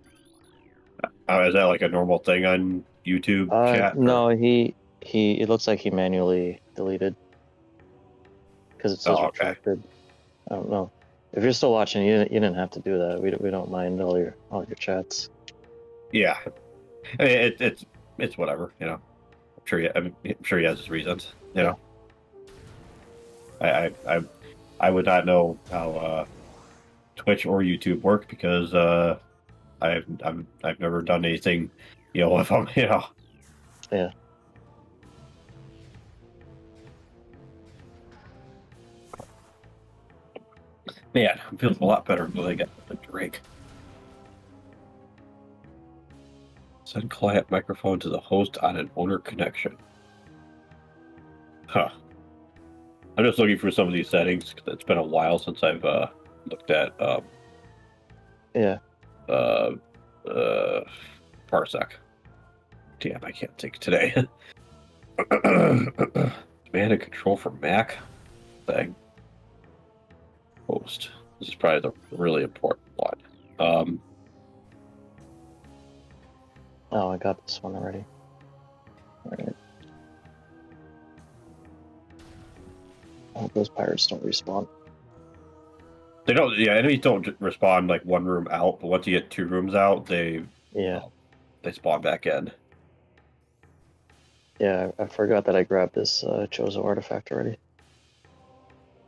Is that like a normal thing on YouTube chat or? No, he. It looks like he manually deleted because it says Oh, okay. retracted. I don't know. If you're still watching, you didn't have to do that. We don't mind all your chats. Yeah, I mean, it's whatever, you know. I'm sure he has his reasons, you Yeah. know. I would not know how Twitch or YouTube work because I've never done anything, you know, if I'm, you know. Yeah. Man, I'm feeling a lot better when I get a drink. Send client microphone to the host on an owner connection. Huh. I'm just looking for some of these settings because it's been a while since I've looked at Yeah. uh, Parsec. Damn, I can't think today. Command and control for Mac thing. Host. This is probably the really important one. Oh, I got this one already. All right. I hope those pirates don't respawn. They don't. Yeah, enemies don't respond like one room out, but once you get two rooms out, Yeah. they spawn back in. Yeah, I forgot that I grabbed this Chozo artifact already.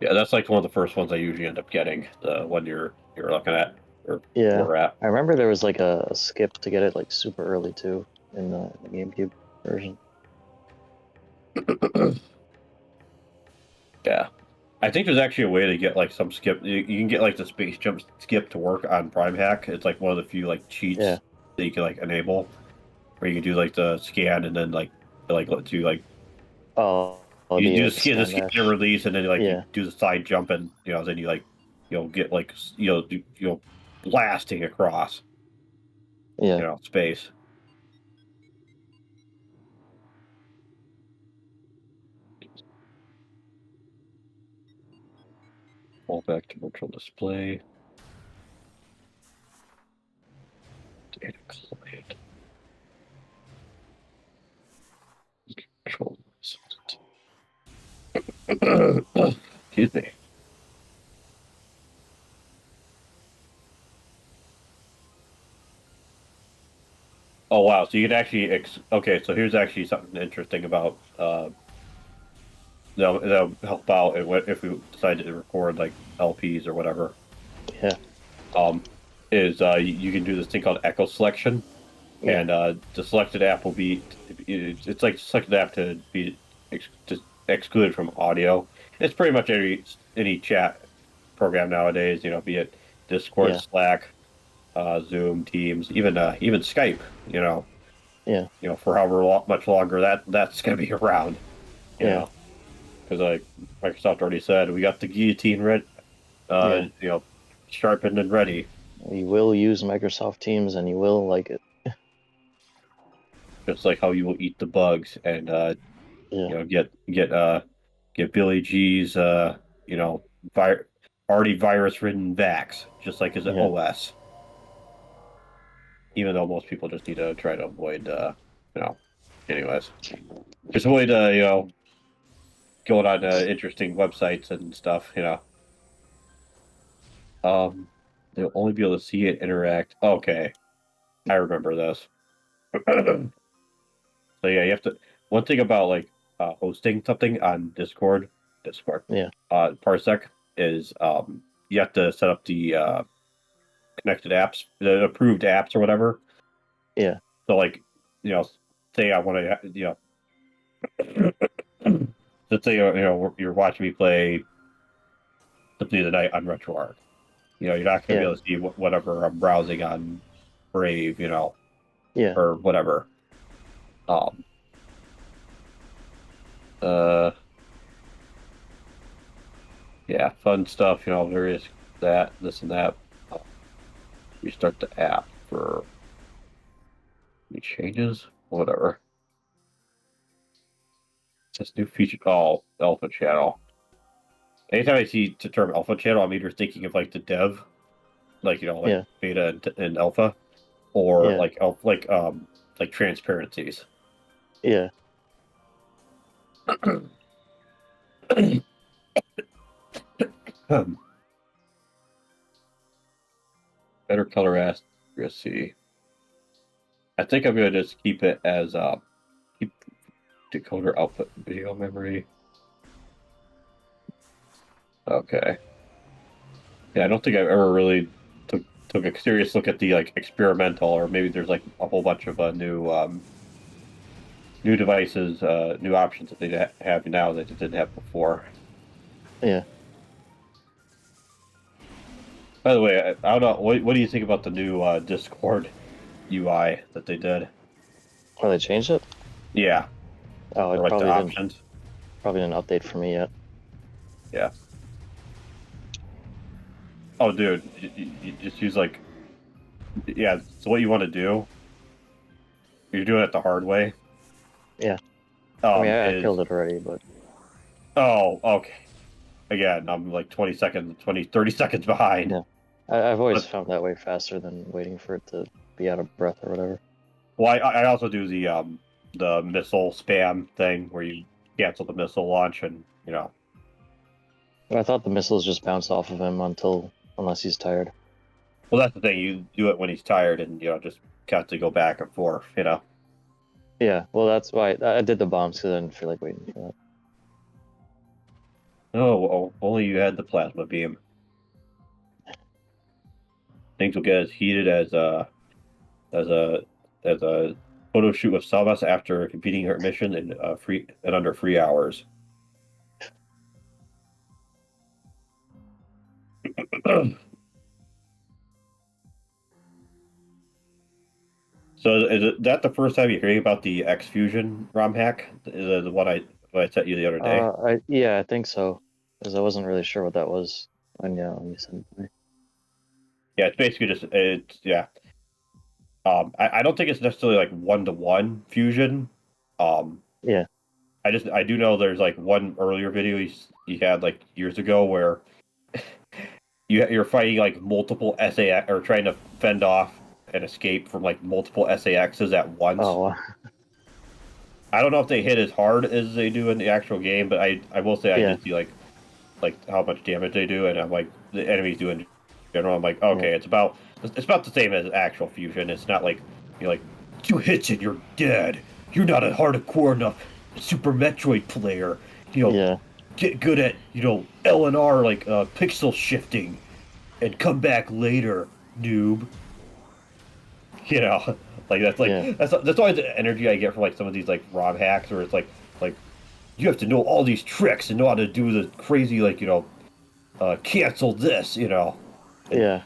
Yeah, that's like one of the first ones I usually end up getting. The one you're looking at or Yeah. we're at. I remember there was like a skip to get it like super early too in the GameCube version. Yeah, I think there's actually a way to get like some skip. You can get like the space jump skip to work on Prime Hack. It's like one of the few like Yeah. cheats that you can like enable, where you can do like the scan and then like let you like Oh, you do the the scan scan and dash. release, and then like you Yeah. do the side jump, and you know then you like get like blasting across Yeah. space. Fall back to virtual display. Data client. Control. Excuse me. Oh wow! So you can actually okay. So here's actually something interesting about that'll help out if we decide to record like LPs or whatever. Yeah. Um, is you can do this thing called echo selection, Yeah. and the selected app will be it's like selected app to be just excluded from audio. It's pretty much any chat program nowadays. You know, be it Discord, Yeah. Slack, Zoom, Teams, even Skype. Yeah. For however much longer that's going to be around. You Yeah. know, because like Microsoft already said, we got the guillotine ready, Yeah. sharpened and ready. You will use Microsoft Teams and you will like it. Just like how you will eat the bugs and Yeah. get Billy G's you know vi- already virus ridden vax, just like his Yeah. OS. Even though most people just need to try to avoid you know. Anyways, just avoid going on interesting websites and stuff. Um, they'll only be able to see it interact. Okay, I remember this. So yeah, you have to. One thing about like hosting something on Discord, Yeah. Parsec is you have to set up the connected apps, the approved apps or whatever. Yeah. So like, you know, say I want to, let's say you're watching me play Symphony of the Night on RetroArch. You're not going to be Yeah. able to see whatever I'm browsing on Brave, Yeah. or whatever. Um, uh, yeah, fun stuff, various this and that. Restart the app for any changes, whatever. It says new feature. Oh, alpha channel. Anytime I see the term alpha channel, I'm either thinking of like the dev, like like Yeah. beta and alpha, or Yeah. like transparencies. Yeah. Better color accuracy. I think I'm gonna just keep it as keep decoder output video memory. Okay. Yeah, I don't think I've ever really took a serious look at the like experimental, or maybe there's like a whole bunch of new devices, new options that they have now that they didn't have before. Yeah. By the way, I don't know. What do you think about the new Discord UI that they did? Oh, they changed it? Yeah, Oh, or it like the probably didn't options. update for me yet. Yeah. Oh, dude, you just use like yeah. So what you want to do? You're doing it the hard way. Yeah. I mean, I killed Is it already, but oh okay. Again, I'm like 30 seconds behind. yeah. I've always But found that way faster than waiting for it to be out of breath or whatever. well, I also do the missile spam thing where you cancel the missile launch and But I thought the missiles just bounce off of him unless he's tired. well that's the thing, you do it when he's tired and just constantly go back and forth. Yeah, well, that's why I did the bombs because I didn't feel like waiting for that. Oh, only you had the plasma beam. Things will get as heated as a as a photo shoot with Salvas after completing her mission in under 3 hours. So is that the first time you're hearing about the X Fusion ROM hack? The one I sent you the other day? Yeah, I think so, because I wasn't really sure what that was when you sent it to me. Yeah, it's basically just it's yeah. I don't think it's necessarily like one-to-one fusion. Um, Yeah. I do know there's like one earlier video he had like years ago where you're fighting like multiple SA or trying to fend off and escape from like multiple SAXs at once. Oh, I don't know if they hit as hard as they do in the actual game, but I will say I yeah, did see like how much damage they do, and I'm like the enemies do in general. I'm like, yeah, okay, it's about the same as actual fusion. It's not like you're like 2 hits and you're dead. You're not a hardcore enough Super Metroid player. You know, yeah, get good at LNR like pixel shifting and come back later, noob. You know, like yeah, that's always the energy I get from like some of these like ROM hacks where it's like you have to know all these tricks and know how to do the crazy like cancel this, and yeah.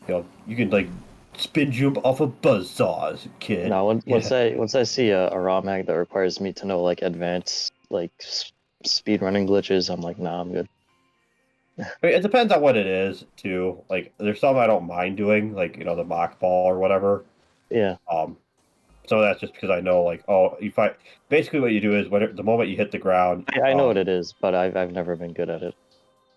you can like spin jump off of buzzsaws, kid. Now, Yeah, once I see a ROM hack that requires me to know like advanced like speed running glitches, I'm like, nah, I'm good. I mean, it depends on what it is too. Like there's some I don't mind doing, like the mock ball or whatever. Yeah, Um, so that's just because I know like oh you fight. Basically, what you do is the moment you hit the ground, I know what it is, but I've never been good at it.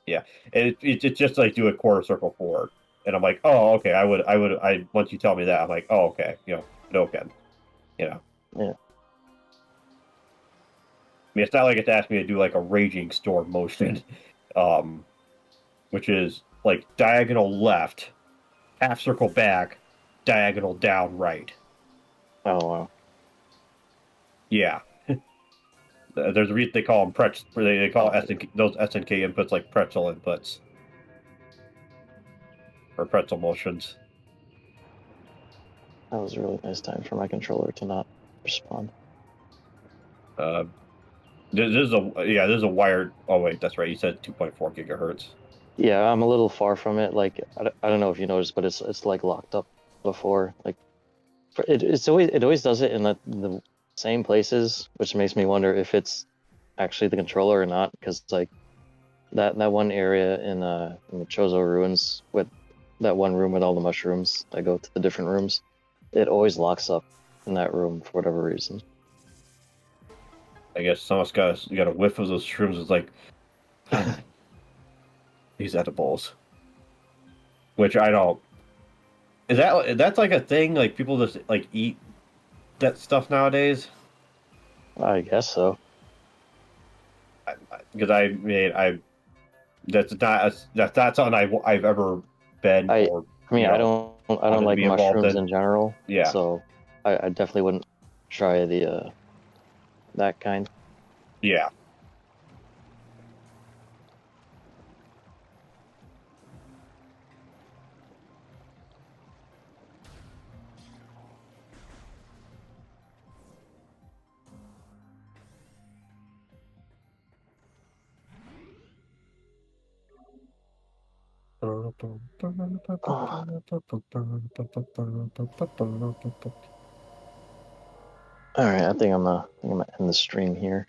yeah, and it's just like do a quarter circle forward, and I'm like, oh, okay, I once you tell me that, I'm like, oh, okay, no can, you know. Yeah, I mean, it's not like it's asked me to do like a raging storm motion, um, which is like diagonal left, half circle back, diagonal down right. oh wow, Yeah, there's a reason they call them pretzel. They call those SNK inputs like pretzel inputs or pretzel motions. that was a really nice time for my controller to not respond. Uh, this is a wired. Oh wait, that's right. You said 2.4 gigahertz. Yeah, I'm a little far from it. Like I don't know if you noticed, but it's like locked up before. Like it always does it in the same places, which makes me wonder if it's actually the controller or not. Because like that one area in the Chozo ruins with that one room with all the mushrooms that go to the different rooms, it always locks up in that room for whatever reason. I guess someone's got a whiff of those shrooms. It's like these edibles, which I don't. that's like a thing? Like people just like eat that stuff nowadays? I guess so. Because I mean, that's not something I've ever been I or I mean, I don't wanted to like be involved mushrooms in. in general, Yeah, so I definitely wouldn't try the that kind. yeah. Oh, all right, I think I'm gonna end the stream here.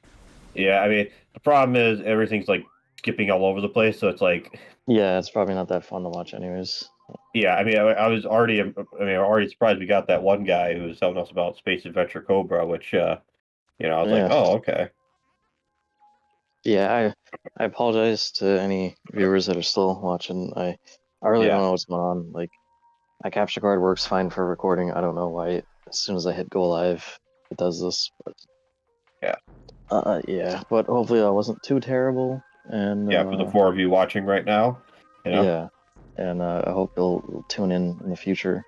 Yeah, I mean, the problem is everything's like skipping all over the place, so it's like, Yeah, it's probably not that fun to watch anyways. yeah, I mean, I was already, I mean, I'm already surprised we got that one guy who was telling us about Space Adventure Cobra, which, I was like, Yeah. oh, okay, Yeah, I apologize to any viewers that are still watching. I really don't yeah, know what's going on. Like my capture card works fine for recording. I don't know why as soon as I hit go live it does this. But yeah, yeah, but hopefully that wasn't too terrible. And yeah. For the four of you watching right now, you know, yeah, and I hope you'll tune in the future.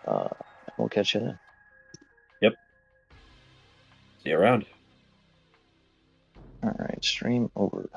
And we'll catch you then. yep. See you around. All right, stream over.